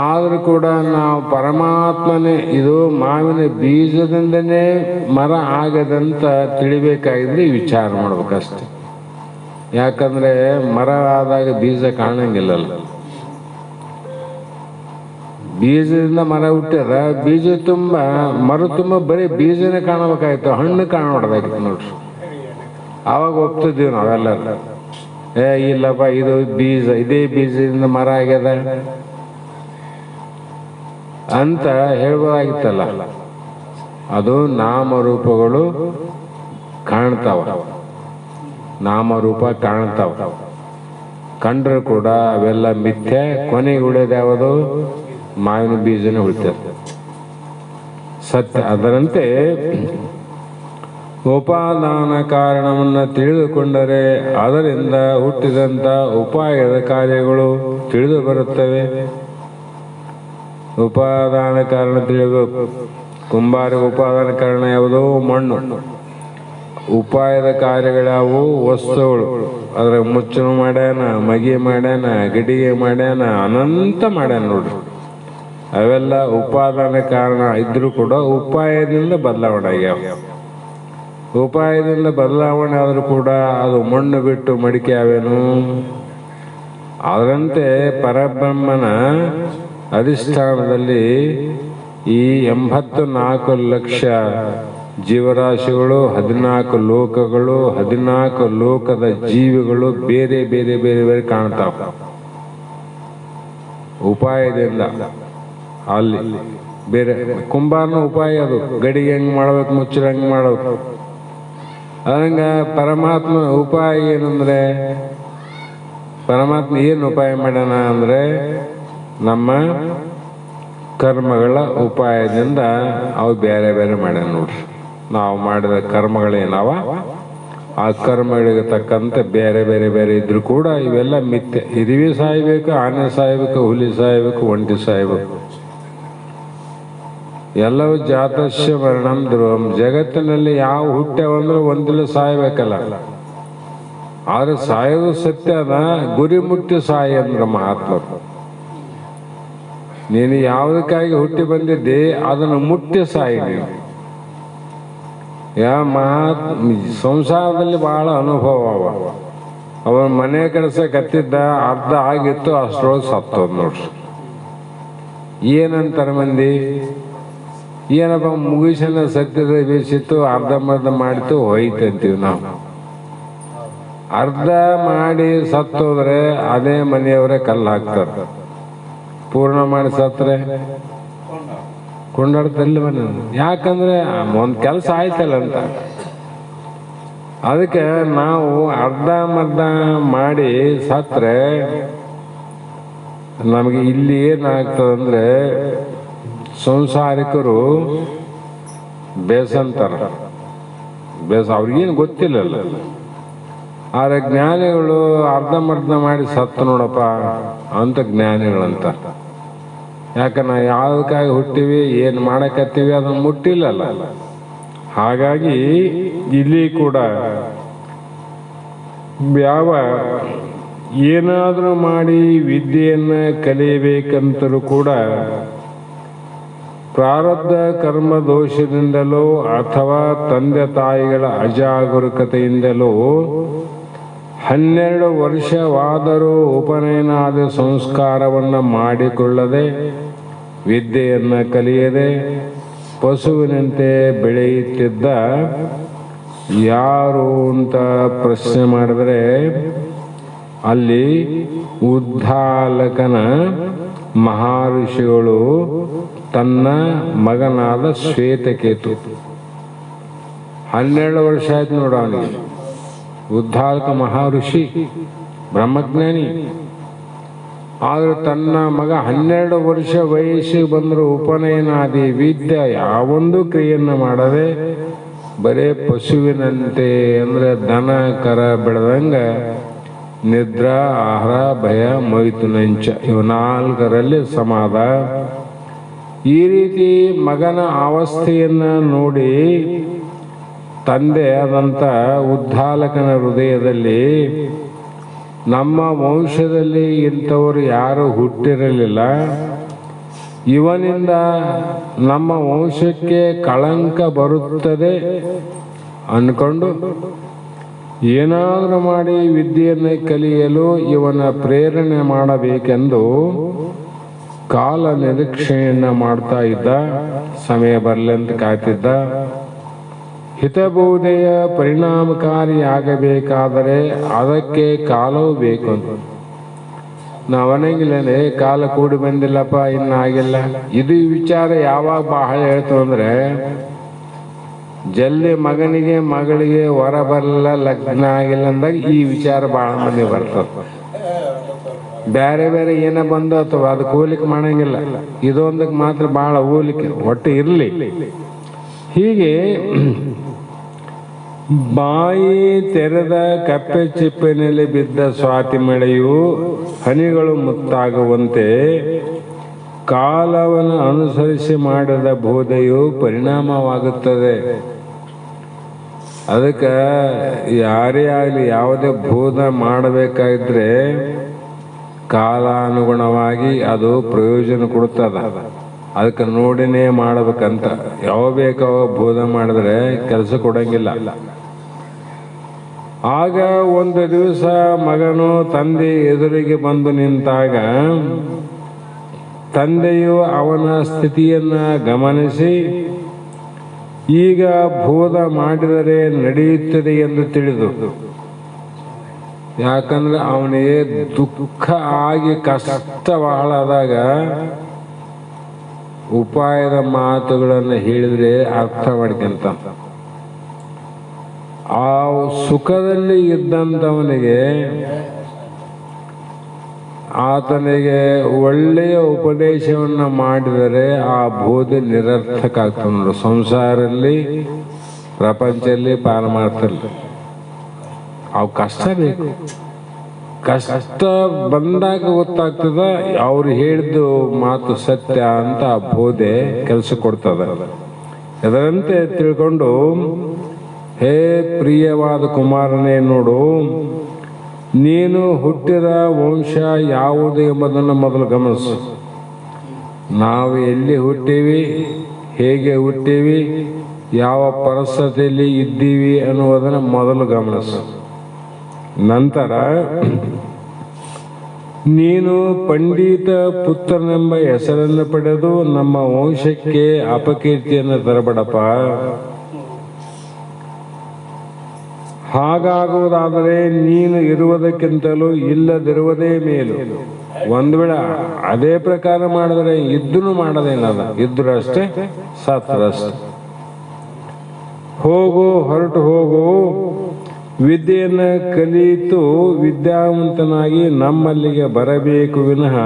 ಆದ್ರೂ ಕೂಡ ನಾವು ಪರಮಾತ್ಮನೇ, ಇದು ಮಾವಿನ ಬೀಜದಿಂದನೇ ಮರ ಆಗದಂತ ತಿಳಿಬೇಕಾಗಿದ್ರೆ ವಿಚಾರ ಮಾಡ್ಬೇಕಷ್ಟೆ. ಯಾಕಂದ್ರೆ ಮರ ಆದಾಗ ಬೀಜ ಕಾಣಂಗಿಲ್ಲಲ್ಲ. ಬೀಜದಿಂದ ಮರ ಹುಟ್ಟ್ಯದ, ಬೀಜ ತುಂಬ ಮರ ತುಂಬ ಬರೀ ಬೀಜನೇ ಕಾಣಬೇಕಾಯ್ತು, ಹಣ್ಣು ಕಾಣಬಾರ್ದಾಗಿತ್ತು ನೋಡ್ರಿ. ಆವಾಗ ಒಪ್ತಿದ್ದೀವಿ ನಾವೆಲ್ಲರೂ. ಇಲ್ಲಪ್ಪ ಇದು ಬೀಜ, ಇದೇ ಬೀಜದಿಂದ ಮರ ಆಗ್ಯದ ಅಂತ ಹೇಳ್ಬೋದಾಗಿತ್ತಲ್ಲ. ಅದು ನಾಮರೂಪಗಳು ಕಾಣ್ತಾವ, ನಾಮರೂಪ ಕಾಣ್ತಾವ. ಕಂಡ್ರು ಕೂಡ ಅವೆಲ್ಲ ಮಿಥ್ಯೆ. ಕೊನೆಗೆ ಉಳಿಯೋದು ಯಾವುದು? ಮಾವಿನ ಬೀಜನೇ ಉಳಿತದೆ, ಸತ್ಯ. ಅದರಂತೆ ಉಪಾದಾನ ಕಾರಣವನ್ನು ತಿಳಿದುಕೊಂಡರೆ ಅದರಿಂದ ಹುಟ್ಟಿದಂಥ ಉಪಾಯದ ಕಾರ್ಯಗಳು ತಿಳಿದು ಬರುತ್ತವೆ. ಉಪಾದಾನ ಕಾರಣ ತಿಳಿಯಬೇಕು. ಕುಂಬಾರಿಗೆ ಉಪಾದಾನ ಕಾರಣ ಯಾವುದು? ಮಣ್ಣು. ಉಪಾಯದ ಕಾರ್ಯಗಳ್ಯಾವು? ವಸ್ತುಗಳು. ಅದ್ರ ಮುಚ್ಚು ಮಾಡ್ಯಾನ, ಮಗಿ ಮಾಡ್ಯಾನ, ಗಡಿಗೆ ಮಾಡ್ಯಾನ, ಅನಂತ ಮಾಡ್ಯಾನ ನೋಡ್ರಿ. ಅವೆಲ್ಲ ಉಪಾದಾನ ಕಾರಣ ಇದ್ರೂ ಕೂಡ ಉಪಾಯದಿಂದ ಬದಲಾವಣೆ ಆಗ್ಯಾವ. ಉಪಾಯದಿಂದ ಬದಲಾವಣೆ ಆದರೂ ಕೂಡ ಅದು ಮಣ್ಣು ಬಿಟ್ಟು ಮಡಿಕೆ ಅವೇನು? ಅದರಂತೆ ಪರಬ್ರಹ್ಮನ ಅಧಿಷ್ಠಾನದಲ್ಲಿ ಈ 84 ಲಕ್ಷ ಜೀವರಾಶಿಗಳು, 14 ಲೋಕಗಳು, 14 ಲೋಕದ ಜೀವಿಗಳು ಬೇರೆ ಬೇರೆ ಬೇರೆ ಬೇರೆ ಕಾಣ್ತಾವ ಉಪಾಯದಿಂದ. ಅಲ್ಲಿ ಬೇರೆ ಕುಂಬಾರನ ಉಪಾಯ ಅದು, ಗಡಿಗೆ ಹೆಂಗ್ ಮಾಡ್ಬೇಕು, ಮುಚ್ಚಲು ಹೆಂಗ್ ಮಾಡ್ಬೇಕು. ಅದಂಗ ಪರಮಾತ್ಮ ಉಪಾಯ ಏನಂದ್ರೆ, ಪರಮಾತ್ಮ ಏನು ಉಪಾಯ ಮಾಡ್ಯಾನ ಅಂದ್ರೆ ನಮ್ಮ ಕರ್ಮಗಳ ಉಪಾಯದಿಂದ ಅವು ಬೇರೆ ಬೇರೆ ಮಾಡ್ಯಾನ ನೋಡ್ರಿ. ನಾವು ಮಾಡಿದ ಕರ್ಮಗಳೇನವ, ಆ ಕರ್ಮಗಳಿಗೆ ತಕ್ಕಂತೆ ಬೇರೆ ಬೇರೆ ಬೇರೆ ಇದ್ರು ಕೂಡ ಇವೆಲ್ಲ ಮಿಥ್ಯೆ. ಇರುವೆ ಸಾಯ್ಬೇಕು, ಆನೆ ಸಾಯ್ಬೇಕು, ಹುಲಿ ಸಾಯ್ಬೇಕು, ಒಂಟಿ ಸಾಯ್ಬೇಕು, ಎಲ್ಲವೂ ಜಾತಸ್ಯ ಮರಣಂ ಧ್ರುವಂ. ಜಗತ್ತಿನಲ್ಲಿ ಯಾವ ಹುಟ್ಟ್ಯಾವಂದ್ರೆ ಒಂದಿಲ್ಲ ಸಾಯ್ಬೇಕಲ್ಲ. ಆದ್ರೆ ಸಾಯೋದು ಸತ್ಯ ಅದ, ಗುರಿ ಮುಟ್ಟಿ ಸಾಯಿ ಅಂದ್ರ ಮಹಾತ್ಮರು. ನೀನು ಯಾವುದಕ್ಕಾಗಿ ಹುಟ್ಟಿ ಬಂದಿದ್ದೆ ಅದನ್ನು ಮುಟ್ಟಿ ಸಾಯಿ ನೀನು. ಸಂಸಾರದಲ್ಲಿ ಬಹಳ ಅನುಭವ ಅವ. ಅವನ ಮನೆ ಕಟ್ಸಕತ್ತಿದ್ದ, ಅರ್ಧ ಆಗಿತ್ತು, ಅಷ್ಟರೊಳಗೆ ಸತ್ತೋದ್ ನೋಡ್ರಿ. ಏನಂತಾರೆ ಮಂದಿ? ಏನಪ್ಪ ಮುಗಿಸನ ಸತ್ಯದ ಬೇಸಿತ್ತು, ಅರ್ಧಂಬರ್ಧ ಮಾಡಿತು ಹೋಯ್ತಂತೀವಿ ನಾವು. ಅರ್ಧ ಮಾಡಿ ಸತ್ತೋದ್ರೆ ಅದೇ ಮನೆಯವರೇ ಕಲ್ಲು ಹಾಕ್ತಾರೆ. ಪೂರ್ಣ ಮಾಡಿ ಸತ್ರೆ ಕೊಂಡಾಡ್ತಲ್ಲಿ ಮನೆ. ಯಾಕಂದ್ರೆ ಒಂದು ಕೆಲಸ ಆಯ್ತಲ್ಲ ಅಂತ. ಅದಕ್ಕೆ ನಾವು ಅರ್ಧಂಬರ್ಧ ಮಾಡಿ ಸತ್ರೆ ನಮಗೆ ಇಲ್ಲಿ ಏನಾಗ್ತದಂದ್ರೆ ಸಂಸಾರಿಕರು ಬೇಸಂತಾರ. ಅವ್ರಿಗೇನು ಗೊತ್ತಿಲ್ಲಲ್ಲ. ಆದ್ರೆ ಜ್ಞಾನಿಗಳು ಅರ್ಧಂಬರ್ಧ ಮಾಡಿ ಸತ್ತು ನೋಡಪ್ಪ ಅಂತ ಜ್ಞಾನಿಗಳಂತ. ಯಾಕಂದ್ರೆ ಯಾವುದಕ್ಕಾಗಿ ಹುಟ್ಟಿವಿ, ಏನು ಮಾಡಕತ್ತೀವಿ ಅದನ್ನು ಮುಟ್ಟಿಲ್ಲಲ್ಲ. ಹಾಗಾಗಿ ಇಲ್ಲಿ ಕೂಡ ಯಾವ ಏನಾದರೂ ಮಾಡಿ ವಿದ್ಯೆಯನ್ನು ಕಲಿಯಬೇಕಂತರೂ ಕೂಡ ಪ್ರಾರಬ್ಧ ಕರ್ಮ ದೋಷದಿಂದಲೋ ಅಥವಾ ತಂದೆ ತಾಯಿಗಳ ಅಜಾಗರೂಕತೆಯಿಂದಲೋ 12 ವರ್ಷವಾದರೂ ಉಪನಯನಾದ ಸಂಸ್ಕಾರವನ್ನು ಮಾಡಿಕೊಳ್ಳದೆ ವಿದ್ಯೆಯನ್ನು ಕಲಿಯದೆ ಪಶುವಿನಂತೆ ಬೆಳೆಯುತ್ತಿದ್ದ ಯಾರು ಅಂತ ಪ್ರಶ್ನೆ ಮಾಡಿದರೆ ಅಲ್ಲಿ ಉದ್ದಾಲಕನ ಮಹರ್ಷಿಗಳು ತನ್ನ ಮಗನಾದ ಶ್ವೇತಕೇತು 12 ವರ್ಷ ಆಯ್ತು ನೋಡ ಅವನಿಗೆ. ಉದ್ದಾಲಕ ಮಹರ್ಷಿ ಬ್ರಹ್ಮಜ್ಞಾನಿ, ಆದ್ರೆ ತನ್ನ ಮಗ 12 ವರ್ಷ ವಯಸ್ಸಿಗೆ ಬಂದರೂ ಉಪನಯನಾದಿ ವಿದ್ಯೆ ಯಾವೊಂದು ಕ್ರಿಯೆಯನ್ನು ಮಾಡದೆ ಬರೇ ಪಶುವಿನಂತೆ ಅಂದ್ರೆ ದನ ಕರ ಬೆಳೆದಂಗ ನಿದ್ರಾ ಆಹಾರ ಭಯ ಮೈಥುನಂಚ ಇವು 4ರಲ್ಲಿ ಸಮಾಧ. ಈ ರೀತಿ ಮಗನ ಅವಸ್ಥೆಯನ್ನ ನೋಡಿ ತಂದೆ ಆದಂಥ ಉದ್ದಾಲಕನ ಹೃದಯದಲ್ಲಿ ನಮ್ಮ ವಂಶದಲ್ಲಿ ಇಂಥವರು ಯಾರು ಹುಟ್ಟಿರಲಿಲ್ಲ, ಇವನಿಂದ ನಮ್ಮ ವಂಶಕ್ಕೆ ಕಳಂಕ ಬರುತ್ತದೆ ಅಂದ್ಕೊಂಡು ಏನಾದರೂ ಮಾಡಿ ವಿದ್ಯೆಯನ್ನು ಕಲಿಯಲು ಇವನ ಪ್ರೇರಣೆ ಮಾಡಬೇಕೆಂದು ಕಾಲ ನಿರೀಕ್ಷೆಯನ್ನು ಮಾಡ್ತಾ ಇದ್ದ. ಸಮಯ ಬರಲಿ ಅಂತ ಕಾಯ್ತಿದ್ದ. ಹಿತಬೋಧೆಯ ಪರಿಣಾಮಕಾರಿಯಾಗಬೇಕಾದರೆ ಅದಕ್ಕೆ ಕಾಲವೂ ಬೇಕು ಅಂತ. ನಾವನಂಗಿಲ್ಲೇ ಕಾಲ ಕೂಡಿ ಬಂದಿಲ್ಲಪ್ಪ ಇನ್ನಾಗಿಲ್ಲ. ಇದು ವಿಚಾರ ಯಾವಾಗ ಬಹಳ ಹೇಳ್ತು ಅಂದ್ರೆ ಜಲ್ದಿ ಮಗನಿಗೆ ಮಗಳಿಗೆ ಹೊರ ಬರಲ್ಲ, ಲಗ್ನ ಆಗಿಲ್ಲ ಅಂದಾಗ ಈ ವಿಚಾರ ಬಹಳ ಮಂದಿ ಬರ್ತದೆ. ಬೇರೆ ಬೇರೆ ಏನ ಬಂದು ಅಥವಾ ಅದಕ್ಕೆ ಹೋಲಿಕೆ ಮಾಡಂಗಿಲ್ಲ, ಇದೊಂದಕ್ಕೆ ಮಾತ್ರ ಬಹಳ ಹೋಲಿಕೆ ಒಟ್ಟು ಇರಲಿ. ಹೀಗೆ ಬಾಯಿ ತೆರೆದ ಕಪ್ಪೆ ಚಿಪ್ಪಿನಲ್ಲಿ ಬಿದ್ದ ಸ್ವಾತಿ ಮಳೆಯು ಹನಿಗಳು ಮುತ್ತಾಗುವಂತೆ ಕಾಲವನ್ನು ಅನುಸರಿಸಿ ಮಾಡಿದ ಬೋಧೆಯು ಪರಿಣಾಮವಾಗುತ್ತದೆ. ಅದಕ್ಕೆ ಯಾರೇ ಆಗಲಿ ಯಾವುದೇ ಬೋಧ ಮಾಡಬೇಕಾದ್ರೆ ಕಾಲಾನುಗುಣವಾಗಿ ಅದು ಪ್ರಯೋಜನ ಕೊಡುತ್ತದ. ಅದಕ್ಕೆ ನೋಡಿನೇ ಮಾಡಬೇಕಂತ. ಯಾವ ಬೇಕೋ ಬೋಧ ಮಾಡಿದ್ರೆ ಕೆಲಸ ಕೊಡಂಗಿಲ್ಲ. ಆಗ ಒಂದು ದಿವಸ ಮಗನು ತಂದೆ ಎದುರಿಗೆ ಬಂದು ನಿಂತಾಗ ತಂದೆಯು ಅವನ ಸ್ಥಿತಿಯನ್ನ ಗಮನಿಸಿ ಈಗ ಬೋಧ ಮಾಡಿದರೆ ನಡೆಯುತ್ತದೆ ಎಂದು ತಿಳಿದು, ಯಾಕಂದ್ರೆ ಅವನಿಗೆ ದುಃಖ ಆಗಿ ಕಷ್ಟ ಬಹಳಾದಾಗ ಉಪಾಯದ ಮಾತುಗಳನ್ನು ಹೇಳಿದ್ರೆ ಅರ್ಥ ಮಾಡ್ಕೊಂತ. ಆ ಸುಖದಲ್ಲಿ ಇದ್ದಂಥವನಿಗೆ ಆತನಿಗೆ ಒಳ್ಳೆಯ ಉಪದೇಶವನ್ನು ಮಾಡಿದರೆ ಆ ಬೋಧೆ ನಿರರ್ಥಕ ಆಗ್ತದೆ. ನೋಡು, ಸಂಸಾರಲ್ಲಿ ಪ್ರಪಂಚದಲ್ಲಿ ಪಾಲು ಮಾಡ್ತಿರ್ಲಿ, ಅವು ಕಷ್ಟ ಬೇಕು. ಕಷ್ಟ ಬಂದಾಗ ಗೊತ್ತಾಗ್ತದ ಅವ್ರು ಹೇಳಿದ್ದು ಮಾತು ಸತ್ಯ ಅಂತ ಆ ಬೋಧೆ ಕೆಲಸ ಕೊಡ್ತದ. ಅದರಂತೆ ತಿಳ್ಕೊಂಡು, ಹೇ ಪ್ರಿಯವಾದ ಕುಮಾರನೇ, ನೋಡು, ನೀನು ಹುಟ್ಟಿದ ವಂಶ ಯಾವುದು ಎಂಬುದನ್ನು ಮೊದಲು ಗಮನಿಸು. ನಾವು ಎಲ್ಲಿ ಹುಟ್ಟೀವಿ, ಹೇಗೆ ಹುಟ್ಟೀವಿ, ಯಾವ ಪರಿಸ್ಥಿತಿಯಲ್ಲಿ ಇದ್ದೀವಿ ಅನ್ನುವುದನ್ನು ಮೊದಲು ಗಮನಿಸು. ನಂತರ ನೀನು ಪಂಡಿತ ಪುತ್ರನೆಂಬ ಹೆಸರನ್ನು ಪಡೆದು ನಮ್ಮ ವಂಶಕ್ಕೆ ಅಪಕೀರ್ತಿಯನ್ನು ತರಬೇಡಪ್ಪ. ಹಾಗಾಗುವುದಾದರೆ ನೀನು ಇರುವುದಕ್ಕಿಂತಲೂ ಇಲ್ಲದಿರುವುದೇ ಮೇಲು. ಒಂದು ವೇಳೆ ಅದೇ ಪ್ರಕಾರ ಮಾಡಿದ್ರೆ ಇದ್ದೂ ಮಾಡೋದೇನದ, ಇದ್ರು ಅಷ್ಟೇ, ಸತ್ರಷ್ಟೇ. ಹೋಗು, ಹೊರಟು ಹೋಗು, ವಿದ್ಯೆಯನ್ನು ಕಲಿತು ವಿದ್ಯಾವಂತನಾಗಿ ನಮ್ಮಲ್ಲಿಗೆ ಬರಬೇಕು ವಿನಃ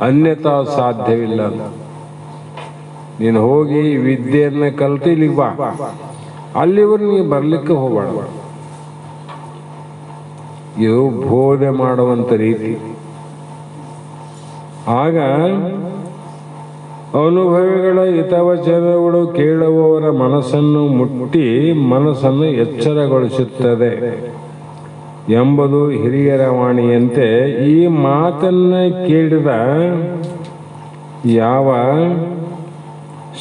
ಅನ್ಯತಾ ಸಾಧ್ಯವಿಲ್ಲ. ನೀನು ಹೋಗಿ ವಿದ್ಯೆಯನ್ನು ಕಲಿತು ಇಲ್ಲಿಗೆ ಬಾ, ಅಲ್ಲಿವರು ನೀವು ಬರ್ಲಿಕ್ಕೆ ಹೋಗಬೇಡ. ಇದು ಬೋಧೆ ಮಾಡುವಂತ ರೀತಿ. ಆಗ ಅನುಭವಿಗಳ ಹಿತವಚನಗಳು ಕೇಳುವವರ ಮನಸ್ಸನ್ನು ಮುಟ್ಟಿ ಮನಸ್ಸನ್ನು ಎಚ್ಚರಗೊಳಿಸುತ್ತದೆ ಎಂಬುದು ಹಿರಿಯರ ವಾಣಿಯಂತೆ ಈ ಮಾತನ್ನ ಕೇಳಿದ ಯಾವ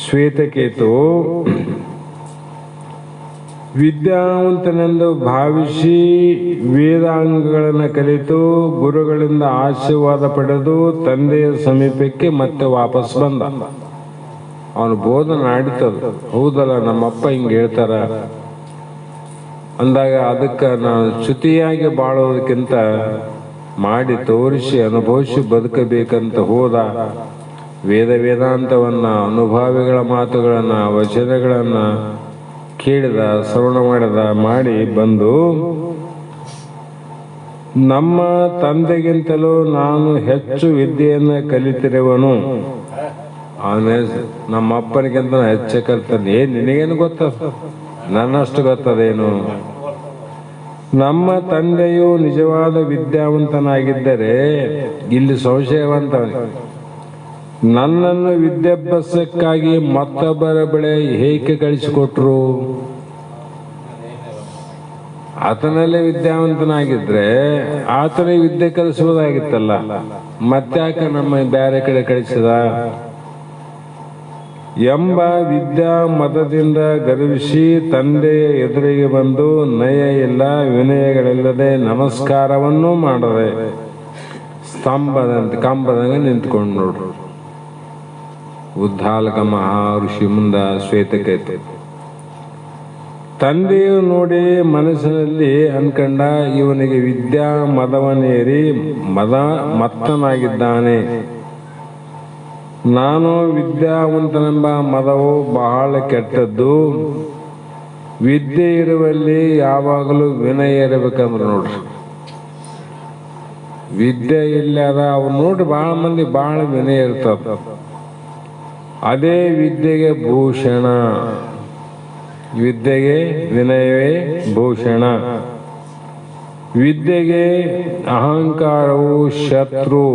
ಶ್ವೇತಕೇತು ವಿದ್ಯಾವಂತನೆಂದು ಭಾವಿಸಿ ವೇದಾಂಗಗಳನ್ನು ಕಲಿತು ಗುರುಗಳಿಂದ ಆಶೀರ್ವಾದ ಪಡೆದು ತಂದೆಯ ಸಮೀಪಕ್ಕೆ ಮತ್ತೆ ವಾಪಸ್ ಬಂದ. ಅವನು ಬೋಧನೆ ಆಡಿತದ, ಹೌದಲ್ಲ ನಮ್ಮಪ್ಪ ಹಿಂಗೆ ಹೇಳ್ತಾರ ಅಂದಾಗ ಅದಕ್ಕೆ ನಾನು ಚ್ಯುತಿಯಾಗಿ ಬಾಳೋದಕ್ಕಿಂತ ಮಾಡಿ ತೋರಿಸಿ ಅನುಭವಿಸಿ ಬದುಕಬೇಕಂತ ಹೋದ. ವೇದಾಂತವನ್ನ, ಅನುಭಾವಿಗಳ ಮಾತುಗಳನ್ನ, ವಚನಗಳನ್ನ ಕೇಳಿದ, ಶ್ರವಣ ಮಾಡಿ ಬಂದು ನಮ್ಮ ತಂದೆಗಿಂತಲೂ ನಾನು ಹೆಚ್ಚು ವಿದ್ಯೆಯನ್ನು ಕಲಿತಿರುವನು, ಅವನೇ ನಮ್ಮ ಅಪ್ಪನಿಗಿಂತ ಹೆಚ್ಚು ಕಲ್ತಾನೆ. ನಿನಗೇನು ಗೊತ್ತದ, ನನ್ನಷ್ಟು ಗೊತ್ತದೇನು? ನಮ್ಮ ತಂದೆಯು ನಿಜವಾದ ವಿದ್ಯಾವಂತನಾಗಿದ್ದರೆ ಇಲ್ಲಿ ಸಂಶಯವಂತ, ನನ್ನನ್ನು ವಿದ್ಯಾಭ್ಯಾಸಕ್ಕಾಗಿ ಮತ್ತೊಬ್ಬರ ಬಳಿ ಹೇಗೆ ಕಳಿಸಿಕೊಟ್ರು? ಆತನಲ್ಲೇ ವಿದ್ಯಾವಂತನಾಗಿದ್ರೆ ಆತನೇ ವಿದ್ಯೆ ಕಲಿಸುವುದಾಗಿತ್ತಲ್ಲ, ಮತ್ತ್ಯಾಕೆ ನಮ್ಮ ಬೇರೆ ಕಡೆ ಕಳಿಸಿದ ಎಂಬ ವಿದ್ಯಾ ಮತದಿಂದ ಗರ್ವಿಸಿ ತಂದೆಯ ಎದುರಿಗೆ ಬಂದು ನಯ ಇಲ್ಲ ವಿನಯಗಳಿಲ್ಲದೆ ನಮಸ್ಕಾರವನ್ನು ಮಾಡದೆ ಕಂಬದಂಗೆ ನಿಂತ್ಕೊಂಡು ನೋಡ್ರು. ಉದ್ದಾಲಕ ಮಹರ್ಷಿ ಮುಂದ ಶ್ವೇತಕೇತು ತಂದೆಯು ನೋಡಿ ಮನಸ್ಸಿನಲ್ಲಿ ಅನ್ಕಂಡ, ಇವನಿಗೆ ವಿದ್ಯಾ ಮದವನೇರಿ ಮತ್ತನಾಗಿದ್ದಾನೆ. ನಾನು ವಿದ್ಯಾವಂತನೆಂಬ ಮದವು ಬಹಳ ಕೆಟ್ಟದ್ದು. ವಿದ್ಯೆ ಇರುವಲ್ಲಿ ಯಾವಾಗಲೂ ವಿನಯ ಇರಬೇಕಂದ್ರೆ ನೋಡ್ರಿ, ವಿದ್ಯೆ ಇಲ್ಲದ ಅವ್ರು ನೋಡ್ರಿ ಬಹಳ ಮಂದಿ ಬಹಳ ವಿನಯ ಇರ್ತದ. ಅದೇ ವಿದ್ಯೆಗೆ ಭೂಷಣ, ವಿದ್ಯೆಗೆ ವಿನಯವೇ ಭೂಷಣ. ವಿದ್ಯೆಗೆ ಅಹಂಕಾರವು ಶತ್ರು.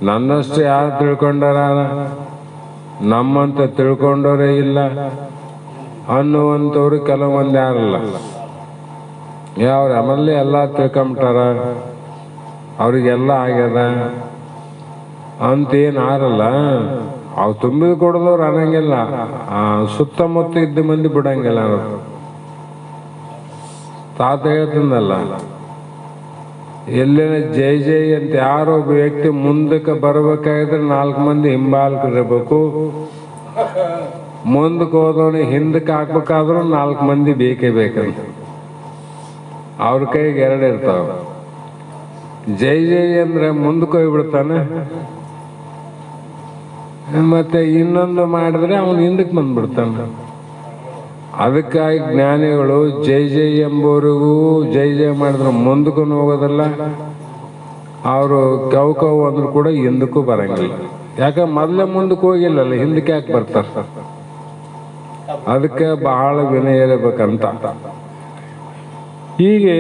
ನನ್ನಷ್ಟು ಯಾರು ತಿಳ್ಕೊಂಡಾರ, ನಮ್ಮಂತ ತಿಳ್ಕೊಂಡವರೇ ಇಲ್ಲ ಅನ್ನುವಂಥವ್ರು ಕೆಲವೊಂದು ಯಾರಲ್ಲ. ಯಾವ್ರು ಆಮೇಲೆ ಎಲ್ಲ ತಿಳ್ಕೊಂಬಿಟ್ಟಾರ, ಅವ್ರಿಗೆಲ್ಲ ಆಗ್ಯದ ಅಂತೇನು ಆರಲ್ಲ. ಅವು ತುಂಬಿದ ಕೊಡದವ್ರು ಅನ್ನಂಗಿಲ್ಲ, ಸುತ್ತಮುತ್ತ ಇದ್ದ ಮಂದಿ ಬಿಡಂಗಿಲ್ಲ. ತಾತ ಹೇಳ್ತಂದಲ್ಲ, ಎಲ್ಲೇನ ಜೈ ಜೈ ಅಂತ ಯಾರೋ ಒಬ್ಬ ವ್ಯಕ್ತಿ ಮುಂದಕ್ಕೆ ಬರ್ಬೇಕಾಗಿದ್ರೆ 4 ಮಂದಿ ಹಿಂಬಾಲಕರಿರ್ಬೇಕು, ಮುಂದಕ್ಕೆ ಹೋದವನಿಗೆ ಹಿಂದಕ್ಕೆ ಹಾಕ್ಬೇಕಾದ್ರೂ 4 ಮಂದಿ ಬೇಕೇ ಬೇಕಂತ. ಅವ್ರ ಕೈಗೆ 2 ಇರ್ತಾವ. ಜೈ ಜೈ ಅಂದ್ರೆ ಮುಂದಕ್ಕೆ ಹೋಗ್ಬಿಡ್ತಾನೆ, ಮತ್ತೆ ಇನ್ನೊಂದು ಮಾಡಿದ್ರೆ ಅವನು ಹಿಂದಕ್ಕೆ ಬಂದ್ಬಿಡ್ತಾನೆ. ಅದಕ್ಕಾಗಿ ಜ್ಞಾನಿಗಳು ಜೈ ಜೈ ಎಂಬುವರಿಗೂ ಜೈ ಜೈ ಮಾಡಿದ್ರೆ ಮುಂದಕ್ಕೂ ಹೋಗೋದಲ್ಲ, ಅವರು ಕೌಕವು ಅಂದ್ರೂ ಕೂಡ ಹಿಂದಕ್ಕೂ ಬರಂಗಿಲ್ಲ. ಯಾಕೆ ಮೊದಲೇ ಮುಂದಕ್ಕೆ ಹೋಗಿಲ್ಲಲ್ಲ, ಹಿಂದಕ್ಕೆ ಯಾಕೆ ಬರ್ತಾರ? ಅದಕ್ಕೆ ಬಹಳ ವಿನಯ ಇರಬೇಕಂತ. ಹೀಗೆ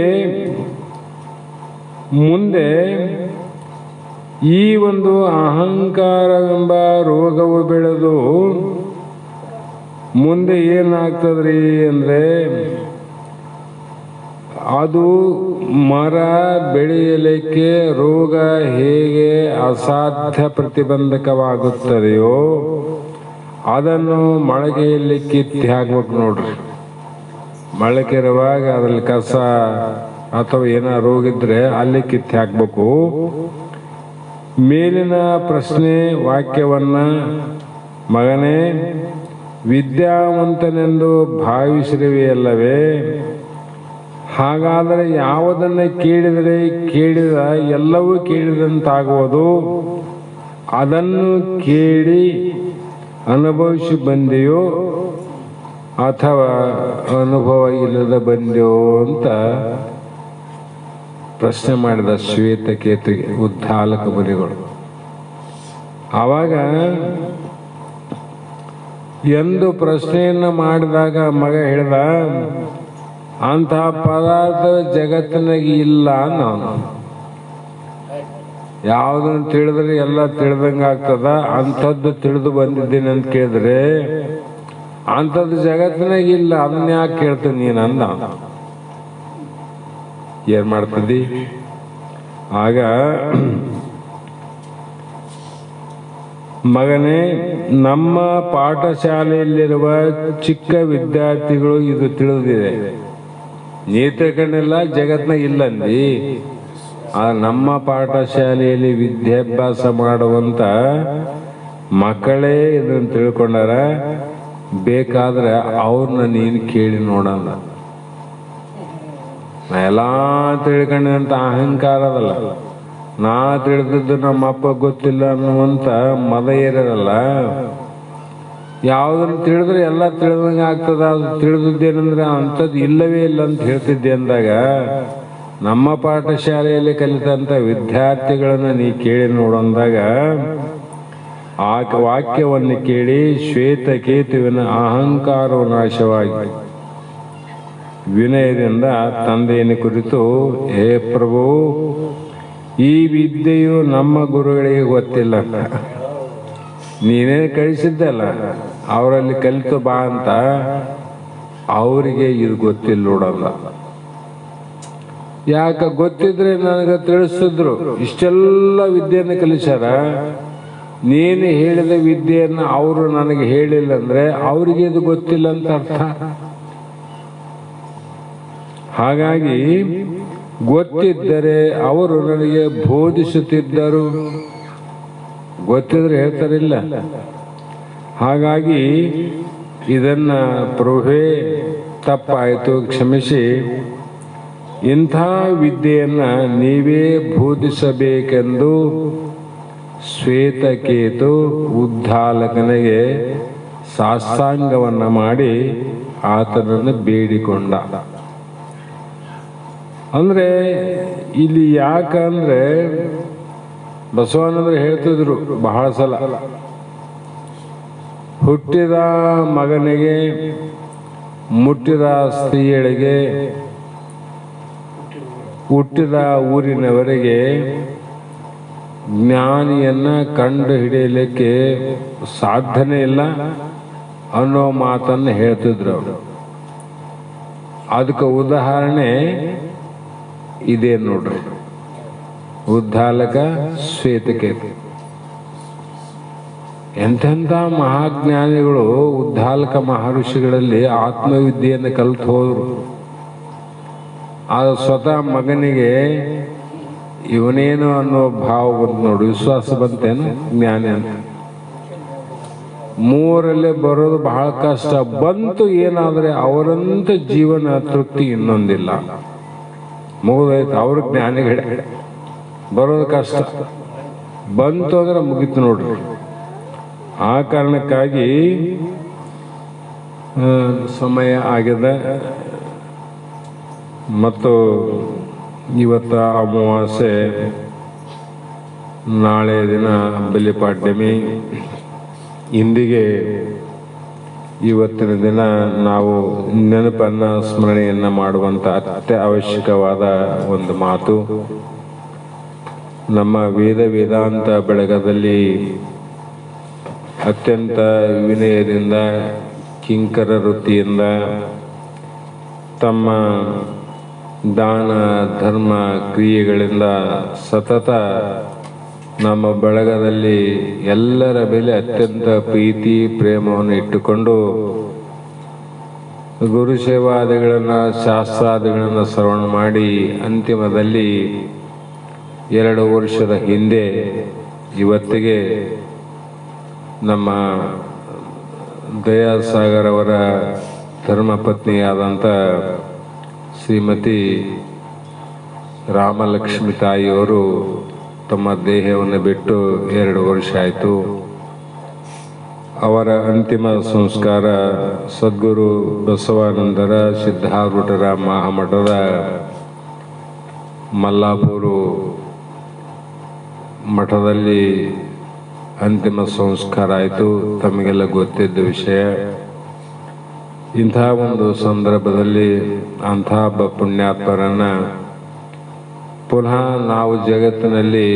ಮುಂದೆ ಈ ಒಂದು ಅಹಂಕಾರವೆಂಬ ರೋಗವು ಬೆಳೆದು ಮುಂದೆ ಏನಾಗ್ತದ್ರಿ ಅಂದ್ರೆ, ಅದು ಮರ ಬೆಳೆಯಲಿಕ್ಕೆ ರೋಗ ಹೇಗೆ ಅಸಾಧ್ಯ ಪ್ರತಿಬಂಧಕವಾಗುತ್ತದೆಯೋ ಅದನ್ನು ಮೊಳಕೆಯಲ್ಲಿ ಕಿತ್ತಿ ಹಾಕ್ಬೇಕು ನೋಡ್ರಿ. ಮೊಳಕೆ ಇರುವಾಗ ಅದ್ರಲ್ಲಿ ಕಸ ಅಥವಾ ಏನೋ ರೋಗ ಇದ್ರೆ ಅಲ್ಲಿ ಕಿತ್ತಿ ಹಾಕ್ಬೇಕು. ಮೇಲಿನ ಪ್ರಶ್ನೆ ವಾಕ್ಯವನ್ನ ಮಗನೇ ವಿದ್ಯಾವಂತನೆಂದು ಭಾವಿಸಿರುವೆಯಲ್ಲವೇ? ಹಾಗಾದರೆ ಯಾವುದನ್ನು ಕೇಳಿದರೆ ಕೇಳಿದ ಎಲ್ಲವೂ ಕೇಳಿದಂತಾಗುವುದು. ಅದನ್ನು ಕೇಳಿ ಅನುಭವಿಸಿ ಬಂದೆಯೋ ಅಥವಾ ಅನುಭವ ಇಲ್ಲದ ಬಂದೆಯೋ ಅಂತ ಪ್ರಶ್ನೆ ಮಾಡಿದ ಶ್ವೇತಕೇತುಗೆ ಉದ್ದಾಲಕ ಮುನಿಗಳು. ಆವಾಗ ಎಂದು ಪ್ರಶ್ನೆಯನ್ನು ಮಾಡಿದಾಗ ಮಗ ಹೇಳಿದ, ಅಂತಹ ಪದಾರ್ಥ ಜಗತ್ತಿನಾಗ ಇಲ್ಲ. ನಾನು ಯಾವುದನ್ನು ತಿಳಿದ್ರೆ ಎಲ್ಲ ತಿಳಿದಂಗೆ ಆಗ್ತದ, ಅಂಥದ್ದು ತಿಳಿದು ಬಂದಿದ್ದೀನಿ ಅಂತ ಕೇಳಿದ್ರೆ ಅಂಥದ್ದು ಜಗತ್ತಿನಾಗ ಇಲ್ಲ, ಅದನ್ನ ಯಾಕೆ ಕೇಳ್ತೀನಿ ನೀನು ಅಂದ. ಏನ್ ಮಾಡ್ತದಿ? ಆಗ ಮಗನೇ, ನಮ್ಮ ಪಾಠಶಾಲೆಯಲ್ಲಿರುವ ಚಿಕ್ಕ ವಿದ್ಯಾರ್ಥಿಗಳು ಇದು ತಿಳಿದಿದೆ. ನೀ ತಿಳ್ಕೊಂಡಿಲ್ಲ, ಜಗತ್ನ ಇಲ್ಲಂದಿ. ಆ ನಮ್ಮ ಪಾಠಶಾಲೆಯಲ್ಲಿ ವಿದ್ಯಾಭ್ಯಾಸ ಮಾಡುವಂತ ಮಕ್ಕಳೇ ಇದನ್ನು ತಿಳ್ಕೊಂಡಾರ. ಬೇಕಾದ್ರೆ ಅವ್ರನ್ನ ನೀನು ಕೇಳಿ ನೋಡಲ್ಲ. ನಾ ಎಲ್ಲ ತಿಳ್ಕೊಂಡಂತ ಅಹಂಕಾರ ಅದಲ್ಲ, ನಾ ತಿಳಿದದ್ದು ನಮ್ಮ ಅಪ್ಪ ಗೊತ್ತಿಲ್ಲ ಅನ್ನುವಂತ ಮದ ಏರಲ್ಲ. ಯಾವುದನ್ನು ತಿಳಿದ್ರೆ ಎಲ್ಲ ತಿಳಿದಂಗೆ ಆಗ್ತದ. ಅದು ತಿಳಿದದ್ದೇನೆಂದ್ರೆ ಅಂಥದ್ದು ಇಲ್ಲವೇ ಇಲ್ಲ ಅಂತ ಹೇಳ್ತಿದ್ದೆ ಅಂದಾಗ, ನಮ್ಮ ಪಾಠಶಾಲೆಯಲ್ಲಿ ಕಲಿತಂಥ ವಿದ್ಯಾರ್ಥಿಗಳನ್ನ ನೀ ಕೇಳಿ ನೋಡಂದಾಗ ಆ ವಾಕ್ಯವನ್ನು ಕೇಳಿ ಶ್ವೇತಕೇತುವಿನ ಅಹಂಕಾರವು ನಾಶವಾಗಿ ವಿನಯದಿಂದ ತಂದೆಯನ್ನು ಕುರಿತು, ಹೇ ಪ್ರಭು, ಈ ವಿದ್ಯೆಯು ನಮ್ಮ ಗುರುಗಳಿಗೆ ಗೊತ್ತಿಲ್ಲ. ನೀನೇ ಕಳಿಸಿದ್ದಲ್ಲ, ಅವರಲ್ಲಿ ಕಲಿತು ಬಾ ಅಂತ. ಅವರಿಗೆ ಇದು ಗೊತ್ತಿಲ್ಲ ನೋಡಲ್ಲ. ಯಾಕೆ ಗೊತ್ತಿದ್ರೆ ನನಗೆ ತಿಳಿಸಿದ್ರು. ಇಷ್ಟೆಲ್ಲ ವಿದ್ಯೆಯನ್ನು ಕಲಿಸ್ಯಾರ, ನೀನು ಹೇಳಿದ ವಿದ್ಯೆಯನ್ನು ಅವರು ನನಗೆ ಹೇಳಿಲ್ಲ ಅಂದ್ರೆ ಅವರಿಗೆ ಇದು ಗೊತ್ತಿಲ್ಲ ಅಂತ ಅರ್ಥ. ಹಾಗಾಗಿ ಗೊತ್ತಿದ್ದರೆ ಅವರು ನನಗೆ ಬೋಧಿಸುತ್ತಿದ್ದರು. ಗೊತ್ತಿದ್ರೆ ಹೇಳ್ತಾರಿಲ್ಲ. ಹಾಗಾಗಿ ಇದನ್ನ ಪ್ರಭುವೇ ತಪ್ಪಾಯಿತು, ಕ್ಷಮಿಸಿ. ಇಂಥ ವಿದ್ಯೆಯನ್ನ ನೀವೇ ಬೋಧಿಸಬೇಕೆಂದು ಶ್ವೇತಕೇತು ಉದ್ದಾಲಕನಿಗೆ ಸಾಷ್ಟಾಂಗವನ್ನ ಮಾಡಿ ಆತನನ್ನು ಬೇಡಿಕೊಂಡ. ಅಂದ್ರೆ ಇಲ್ಲಿ ಯಾಕಂದ್ರೆ ಬಸವಣ್ಣಂದ್ರೆ ಹೇಳ್ತಿದ್ರು ಬಹಳ ಸಲ, ಹುಟ್ಟಿದ ಮಗನಿಗೆ, ಮುಟ್ಟಿದ ಸ್ತ್ರೀಯಳಿಗೆ, ಹುಟ್ಟಿದ ಊರಿನವರೆಗೆ ಜ್ಞಾನಿಯನ್ನ ಕಂಡು ಹಿಡಿಯಲಿಕ್ಕೆ ಸಾಧ್ಯನೇ ಇಲ್ಲ ಅನ್ನೋ ಮಾತನ್ನು ಹೇಳ್ತಿದ್ರು ಅವರು. ಅದಕ್ಕೆ ಉದಾಹರಣೆ ಇದೇ ನೋಡ್ರಿ, ಉದ್ದಾಲಕ ಶ್ವೇತಕೇತು. ಎಂತೆಂಥ ಮಹಾಜ್ಞಾನಿಗಳು ಉದ್ದಾಲಕ ಮಹರ್ಷಿಗಳಲ್ಲಿ ಆತ್ಮವಿದ್ಯೆಯನ್ನು ಕಲಿತು ಹೋದ್ರು. ಆದ್ರೆ ಸ್ವತಃ ಮಗನಿಗೆ ಇವನೇನು ಅನ್ನೋ ಭಾವ ಬಂತು ನೋಡಿ, ವಿಶ್ವಾಸ ಬಂತೇನು ಜ್ಞಾನಿ ಅಂತ. ಮೂವರಲ್ಲೇ ಬರೋದು ಬಹಳ ಕಷ್ಟ. ಬಂತು ಏನಾದ್ರೆ ಅವರಂತ ಜೀವನ ತೃಪ್ತಿ ಇನ್ನೊಂದಿಲ್ಲ. ಮುಗಿದೋಯ್ತು, ಅವ್ರ ಜ್ಞಾನಿಗಳೇ. ಬರೋದು ಕಷ್ಟ, ಬಂತು ಅಂದ್ರೆ ಮುಗೀತು ನೋಡ್ರಿ. ಆ ಕಾರಣಕ್ಕಾಗಿ ಸಮಯ ಆಗಿದೆ. ಮತ್ತು ಇವತ್ತ ಅಮಾವಾಸ್ಯೆ, ನಾಳೆ ದಿನ ಬಲಿಪಾಡ್ಯಮಿ. ಇಂದಿಗೆ ಇವತ್ತಿನ ದಿನ ನಾವು ನೆನಪನ್ನ ಸ್ಮರಣೆಯನ್ನ ಮಾಡುವಂತ ಅವಶ್ಯಕವಾದ ಒಂದು ಮಾತು. ನಮ್ಮ ವೇದಾಂತ ಬೆಳಗದಲ್ಲಿ ಅತ್ಯಂತ ವಿನಯದಿಂದ, ಕಿಂಕರ ವೃತ್ತಿಯಿಂದ ತಮ್ಮ ದಾನ ಧರ್ಮ ಕ್ರಿಯೆಗಳಿಂದ ಸತತ ನಮ್ಮ ಬಳಗದಲ್ಲಿ ಎಲ್ಲರ ಮೇಲೆ ಅತ್ಯಂತ ಪ್ರೀತಿ ಪ್ರೇಮವನ್ನು ಇಟ್ಟುಕೊಂಡು ಗುರು ಸೇವಾದಿಗಳನ್ನು, ಶಾಸ್ತ್ರಾದಿಗಳನ್ನು ಶ್ರವಣ ಮಾಡಿ ಅಂತಿಮದಲ್ಲಿ 2 ವರ್ಷದ ಹಿಂದೆ ಇವತ್ತಿಗೆ ನಮ್ಮ ದಯಾಸಾಗರ್ ಅವರ ಧರ್ಮಪತ್ನಿಯಾದಂಥ ಶ್ರೀಮತಿ ರಾಮಲಕ್ಷ್ಮಿ ತಾಯಿಯವರು ತಮ್ಮ ದೇಹವನ್ನು ಬಿಟ್ಟು 2 ವರ್ಷ ಆಯಿತು. ಅವರ ಅಂತಿಮ ಸಂಸ್ಕಾರ ಸದ್ಗುರು ಬಸವಾನಂದರ ಸಿದ್ಧಾರೂಢರ ಮಹಾಮಠದ ಮಲ್ಲಾಪುರ ಮಠದಲ್ಲಿ ಅಂತಿಮ ಸಂಸ್ಕಾರ ಆಯಿತು. ತಮಗೆಲ್ಲ ಗೊತ್ತಿದ್ದ ವಿಷಯ. ಇಂಥ ಒಂದು ಸಂದರ್ಭದಲ್ಲಿ ಅಂಥ ಪುಣ್ಯಾತ್ಮರನ್ನ ಪುನಃ ನಾವು ಜಗತ್ತಿನಲ್ಲಿ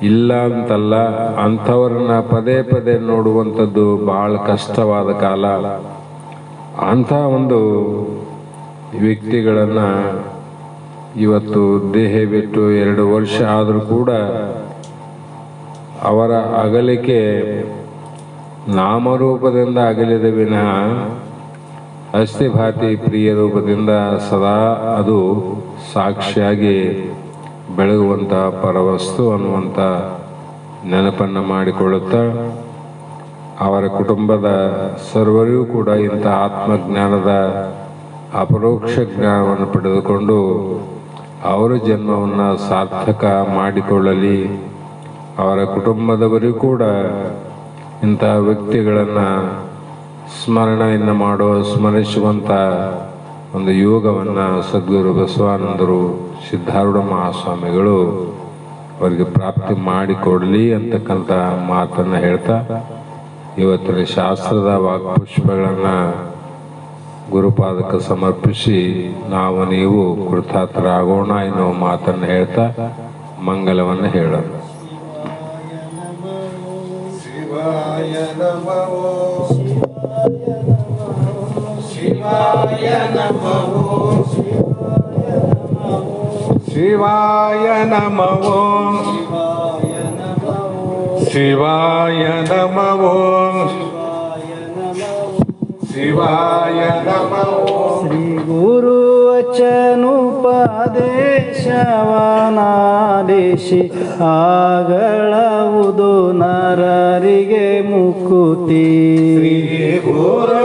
ಇಲ್ಲ ಅಂತಲ್ಲ, ಅಂಥವ್ರನ್ನ ಪದೇ ಪದೇ ನೋಡುವಂಥದ್ದು ಬಹಳ ಕಷ್ಟವಾದ ಕಾಲ. ಅಂಥ ಒಂದು ವ್ಯಕ್ತಿಗಳನ್ನು ಇವತ್ತು ದೇಹ ಬಿಟ್ಟು 2 ವರ್ಷ ಆದರೂ ಕೂಡ ಅವರ ಅಗಲಿಕೆ ನಾಮರೂಪದಿಂದ ಅಗಲಿದ ವಿನಃ ಅಸ್ಥಿಭಾತಿ ಪ್ರಿಯ ರೂಪದಿಂದ ಸದಾ ಅದು ಸಾಕ್ಷಿಯಾಗಿ ಬೆಳಗುವಂಥ ಪರವಸ್ತು ಅನ್ನುವಂಥ ನೆನಪನ್ನು ಮಾಡಿಕೊಳ್ಳುತ್ತಾ ಅವರ ಕುಟುಂಬದ ಸರ್ವರಿಗೂ ಕೂಡ ಇಂಥ ಆತ್ಮಜ್ಞಾನದ ಅಪರೋಕ್ಷ ಜ್ಞಾನವನ್ನು ಪಡೆದುಕೊಂಡು ಅವರ ಜನ್ಮವನ್ನು ಸಾರ್ಥಕ ಮಾಡಿಕೊಳ್ಳಲಿ. ಅವರ ಕುಟುಂಬದವರಿಗೂ ಕೂಡ ಇಂಥ ವ್ಯಕ್ತಿಗಳನ್ನು ಸ್ಮರಣೆಯನ್ನು ಸ್ಮರಿಸುವಂಥ ಒಂದು ಯೋಗವನ್ನು ಸದ್ಗುರು ಬಸವಾನಂದರು ಸಿದ್ಧಾರೂಢ ಮಹಾಸ್ವಾಮಿಗಳು ಅವರಿಗೆ ಪ್ರಾಪ್ತಿ ಮಾಡಿಕೊಡಲಿ ಅಂತಕ್ಕಂಥ ಮಾತನ್ನು ಹೇಳ್ತಾ ಇವತ್ತಿನ ಶಾಸ್ತ್ರದ ವಾಕ್ಪುಷ್ಪಗಳನ್ನು ಗುರುಪಾದಕ್ಕೆ ಸಮರ್ಪಿಸಿ ನಾವು ನೀವು ಕೃತಾರ್ಥರಾಗೋಣ ಎನ್ನುವ ಮಾತನ್ನು ಹೇಳ್ತಾ ಮಂಗಲವನ್ನು ಹೇಳೋಣ. ಶಿವಾಯ ನಮಃ ಶಿವಾಯ ನಮಃ ಶಿವಾಯ ನಮಃ ಶಿವಾಯ ನಮಃ ಶಿವಾಯ ನಮಃ ಶ್ರೀ ಗುರು ವಚನೋಪದೇಶವನಾದೇಶಿ ಆಗಳವುದು ನರರಿಗೆ ಮುಕುತಿ. ಶ್ರೀ ಗುರು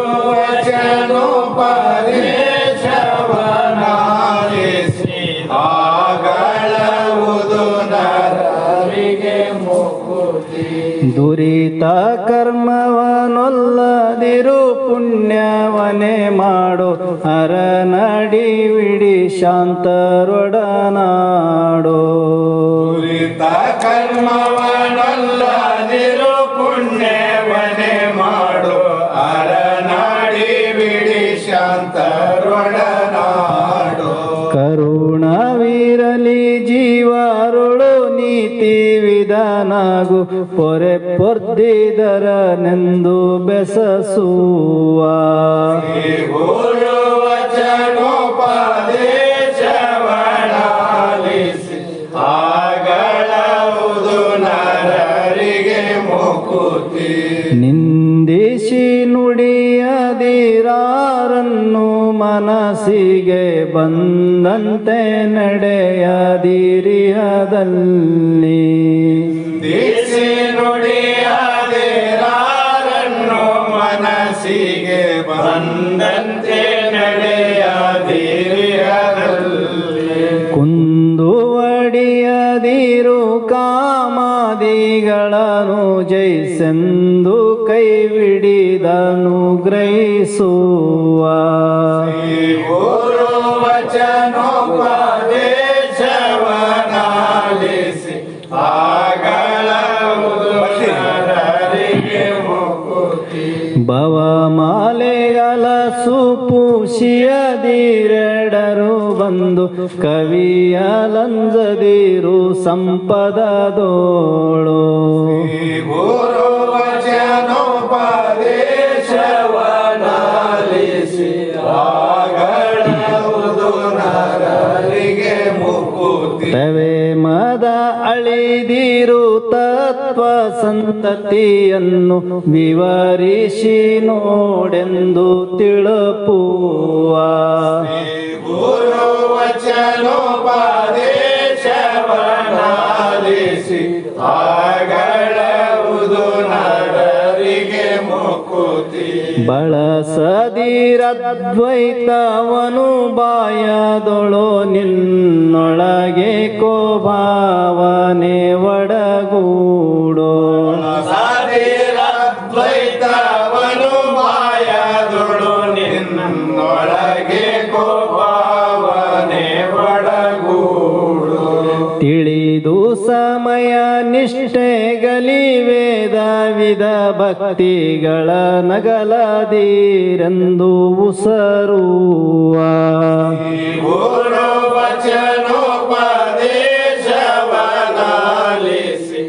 ವಚನೋಪದೇಶವನಾದೇಶಿ ಆಗಳವುದು ನರರಿಗೆ ಮುಕುತಿ. ದುರಿತ ಕರ್ಮವನೊಲ್ಲದಿರು ಪುಣ್ಯವನೇ ಮಾಡೋ ಅರನಡಿ ವಿಡಿ ಶಾಂತರೊಡನಾಡೋ. ದುರಿತ ಕರ್ಮವನೊಲ್ಲದಿರು ಪುಣ್ಯವನೇ ಮಾಡೋ ಅರನಾಡಿ ಬಿಡಿ ಶಾಂತರೊಡನಾಡೋ. ಕರುಣವಿರಲಿ ಜೀವರುಳು ನೀತಿ ವಿಧಾನಗು ಪೊರೆ ಪೊರ್ದಿದರನೆಂದು ಬೆಸಸುವ. ಗುರು ವಚನೋಪದೇಶವನಾಲಿಸಿ ಆಗಳವುದು ನರರಿಗೆ ಮುಕುತಿ. ನಿಂದಿಸಿ ನುಡಿಯದಿರಾರನ್ನು ಮನಸ್ಸಿಗೆ ಬಂದಂತೆ ನಡೆಯದಿರಿಯದಲ್ಲಿ. ದೇಸಿ ನುಡಿಯಾದಿರಾರನ್ನು ಮನಸ್ಸಿಗೆ ಬಂದಂತೆ ನಡೆಯದಿರಿಯದಲ್ಲಿ. ಕುಂದುವಡಿಯದಿರು ಕಾಮಾದಿಗಳನ್ನು ಜೈಸೆಂದು ಕೈವಿಡಿದನು ಗ್ರಹಿಸುವ. ಗುರು ವಚನೋಪದೇಶವನಾಲಿಸಿ ಆಗಳವುದು ನರರಿಗೆ ಮುಕುತಿ. ಭವಮಾಲೆಗಳ ಸುಪೂಷಿಯದಿರೆಡರು ಬಂದು ಕವಿಯಲಂಜದಿರು ಸಂಪದದೋಳು. ಗುರು ವಚನೋಪದೇಶವನಾಲಿಸಿ ಆಗಳವುದು ನರರಿಗೆ ಮುಕುತಿ. ತವೆ ಮದ ಅಳಿದಿರು ತತ್ವ ಸಂತತಿಯನ್ನು ವಿವರಿಸಿ ನೋಡೆಂದು ತಿಳುಪುವ. ಗುರು ವಚನೋಪದೇಶವನಾಲಿಸಿ ಆಗಳವುದು ನರರಿಗೆ ಮುಕುತಿ. ಬಳಸದಿರದ್ವೈತವನು ಬಾಯದೊಳು ನಿನ್ನೊಳಗೆ ಕೋಭಾವನೆ ಒಡಗೂಡೋ. ಸಾಧಿರದ್ವೈತವನು ಮಾಯದೊಳು ನಿನ್ನೊಳಗೆ ಕೋಭಾವನೆ ಒಡಗೂಡು. ತಿಳಿದು ಸಮಯ ನಿಷ್ಠೆಗಲಿ ವೇದ ವಿಧ ಭಕ್ತಿಗಳ ನಗಲದಿರೆಂದು ಉಸರುವ. ಗುರು ವಚನೋಪದೇಶವನಾಲಿಸಿ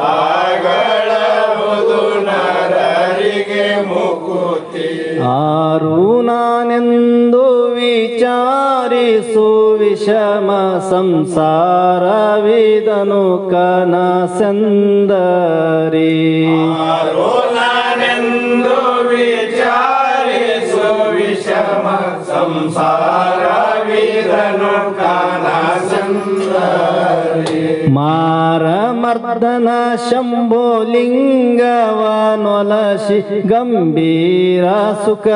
ಆಗಳವುದು ನರರಿಗೆ ಮುಕುತಿ. ಆರು ನಾನೆಂದು ವಿಚಾರಿಸು ವಿಷಮ ಸಂಸಾರವಿದನು ಕನಸೆಂದರಿ ನಾನೆಂದು ವಿಚಾರಿಸು ವಿಷಮ ಸಂಸಾರವಿದನು ಕನಸೆಂದರಿ ಮಾರ ಮರ್ದನ ಶಂಭೋಲಿಂಗವನೊಲಸಿ ಗಂಭೀರ ಸುಖದೋಳಿರೆಂದರ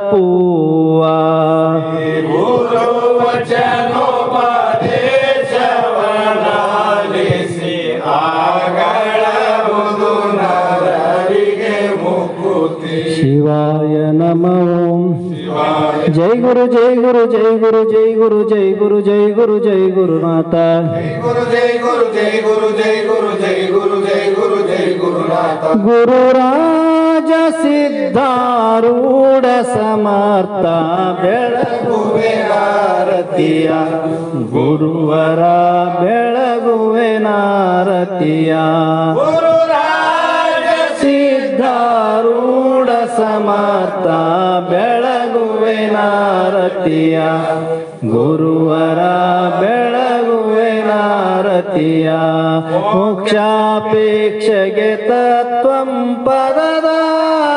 ಪೂವ ಗುರು ವಚನೋಪದೇಶವನಾಲಿಸಿ ಆಗಳಬಹುದು ನರರಿಗೆ ಮುಕುತಿ ಶಿವಾಯ ನಮೋ ಜೈ ಗುರು ಜೈ ಗುರು ಜೈ ಗುರು ಜೈ ಗುರು ಜೈ ಗುರು ಜೈ ಗುರು ಜೈ ಗುರುನಾಥ ಗುರು ಜೈ ಗುರು ಜೈ ಗುರು ಜೈ ಗುರು ಜೈ ಗುರು ಜೈ ಗುರು ಜೈ ಗುರುನಾಥ ಗುರುರಾಜ ಸಿದ್ಧಾರೂಢ ಸಮರ್ಥ ಬೆಳಗುವೆ ನಾರತಿಯ ಗುರುವರ ಬೆಳಗುವೆ ನಾರತಿಯ ಗುರು ರಾಜ ಸಿದ್ಧಾರೂಢ ಸಮರ್ಥ ಬೆಳಗುವೆ ನಾರತಿಯ ಗುರುವರ ಬೆಳಗುವೆ ನಾರತಿಯ ಮೋಕ್ಷಾಪೇಕ್ಷೆಗೆ ತತ್ವಂ ಪದದ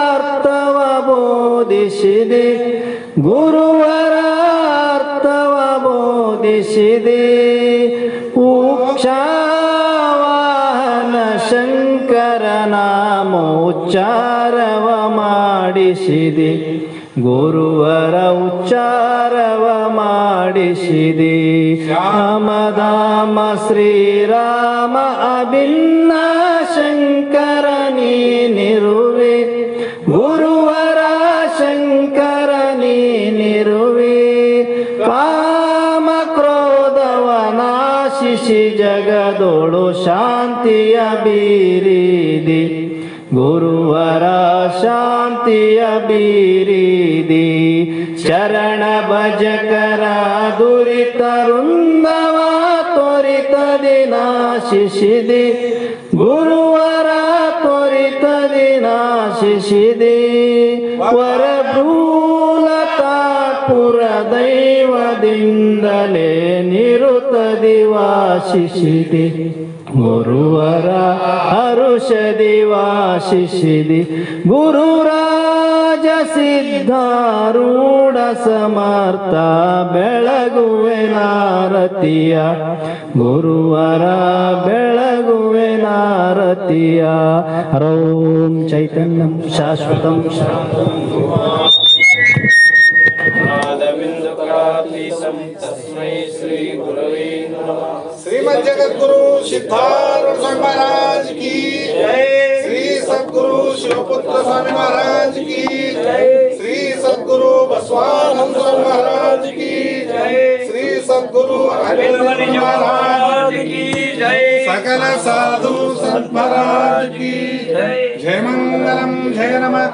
ಅರ್ಥವ ಬೋಧಿಸಿದೆ ಗುರುವರ ಅರ್ಥವ ಬೋಧಿಸಿದೆ ಉಕ್ಷಾವಾಹನ ಶಂಕರ ನಾಮೋಚ್ಚಾರವ ಮಾಡಿಸಿದೆ ಗುರುವರ ಉಚ್ಚಾರವ ಮಾಡಿಸಿದೆ ಶ್ಯಾಮಧಾಮ ಶ್ರೀರಾಮ ಅಭಿನ್ನ ಶಂಕರ ನೀನಿರುವೆ ಗುರುವರ ಶಂಕರ ನೀನಿರುವೆ ಕಾಮ ಕ್ರೋಧವ ನಾಶಿಸಿ ಜಗದೊಳು ಶಾಂತಿಯ ಬೀರಿದೆ ಗುರುವರ ಶಾಂತಿಯ ಬೀರಿದಿ ಶರಣ ಭಜಕರ ದುರಿತ ವೃಂದವ ತ್ವರಿತದಿ ನಾಶಿಸಿದೆ ಗುರುವರ ತ್ವರಿತದಿ ನಾಶಿಸಿದೆ ವರಭೂಲತಾಪುರ ದೈವದಿಂದಲೇ ನಿರುತದಿ ವಾಸಿಸಿದೆ ಗುರುವರ ಹರುಷದಿ ವಾಸಿಸಿದೆ ಗುರುರಾಜ ಸಿದ್ಧಾರೂಢ ಸಮರ್ಥ ಬೆಳಗುವೆ ನಾರತಿಯ ಗುರುವರ ಬೆಳಗುವೆ ನಾರತಿಯ ಹರಂ ಚೈತನ್ಯಂ ಶಾಶ್ವತಂ श्रीमद जगद्गुरु सिद्धारूढ़ स्वामी महाराज की जय। श्री सद्गुरु शिवपुत्र स्वामी महाराज की जय। श्री सद्गुरु बसवानंद स्वामी महाराज की जय। श्री सद्गुरु अरविंद महाराज की जय। सकल साधु संत महाराज की जय। जय मंगलम जय नमः।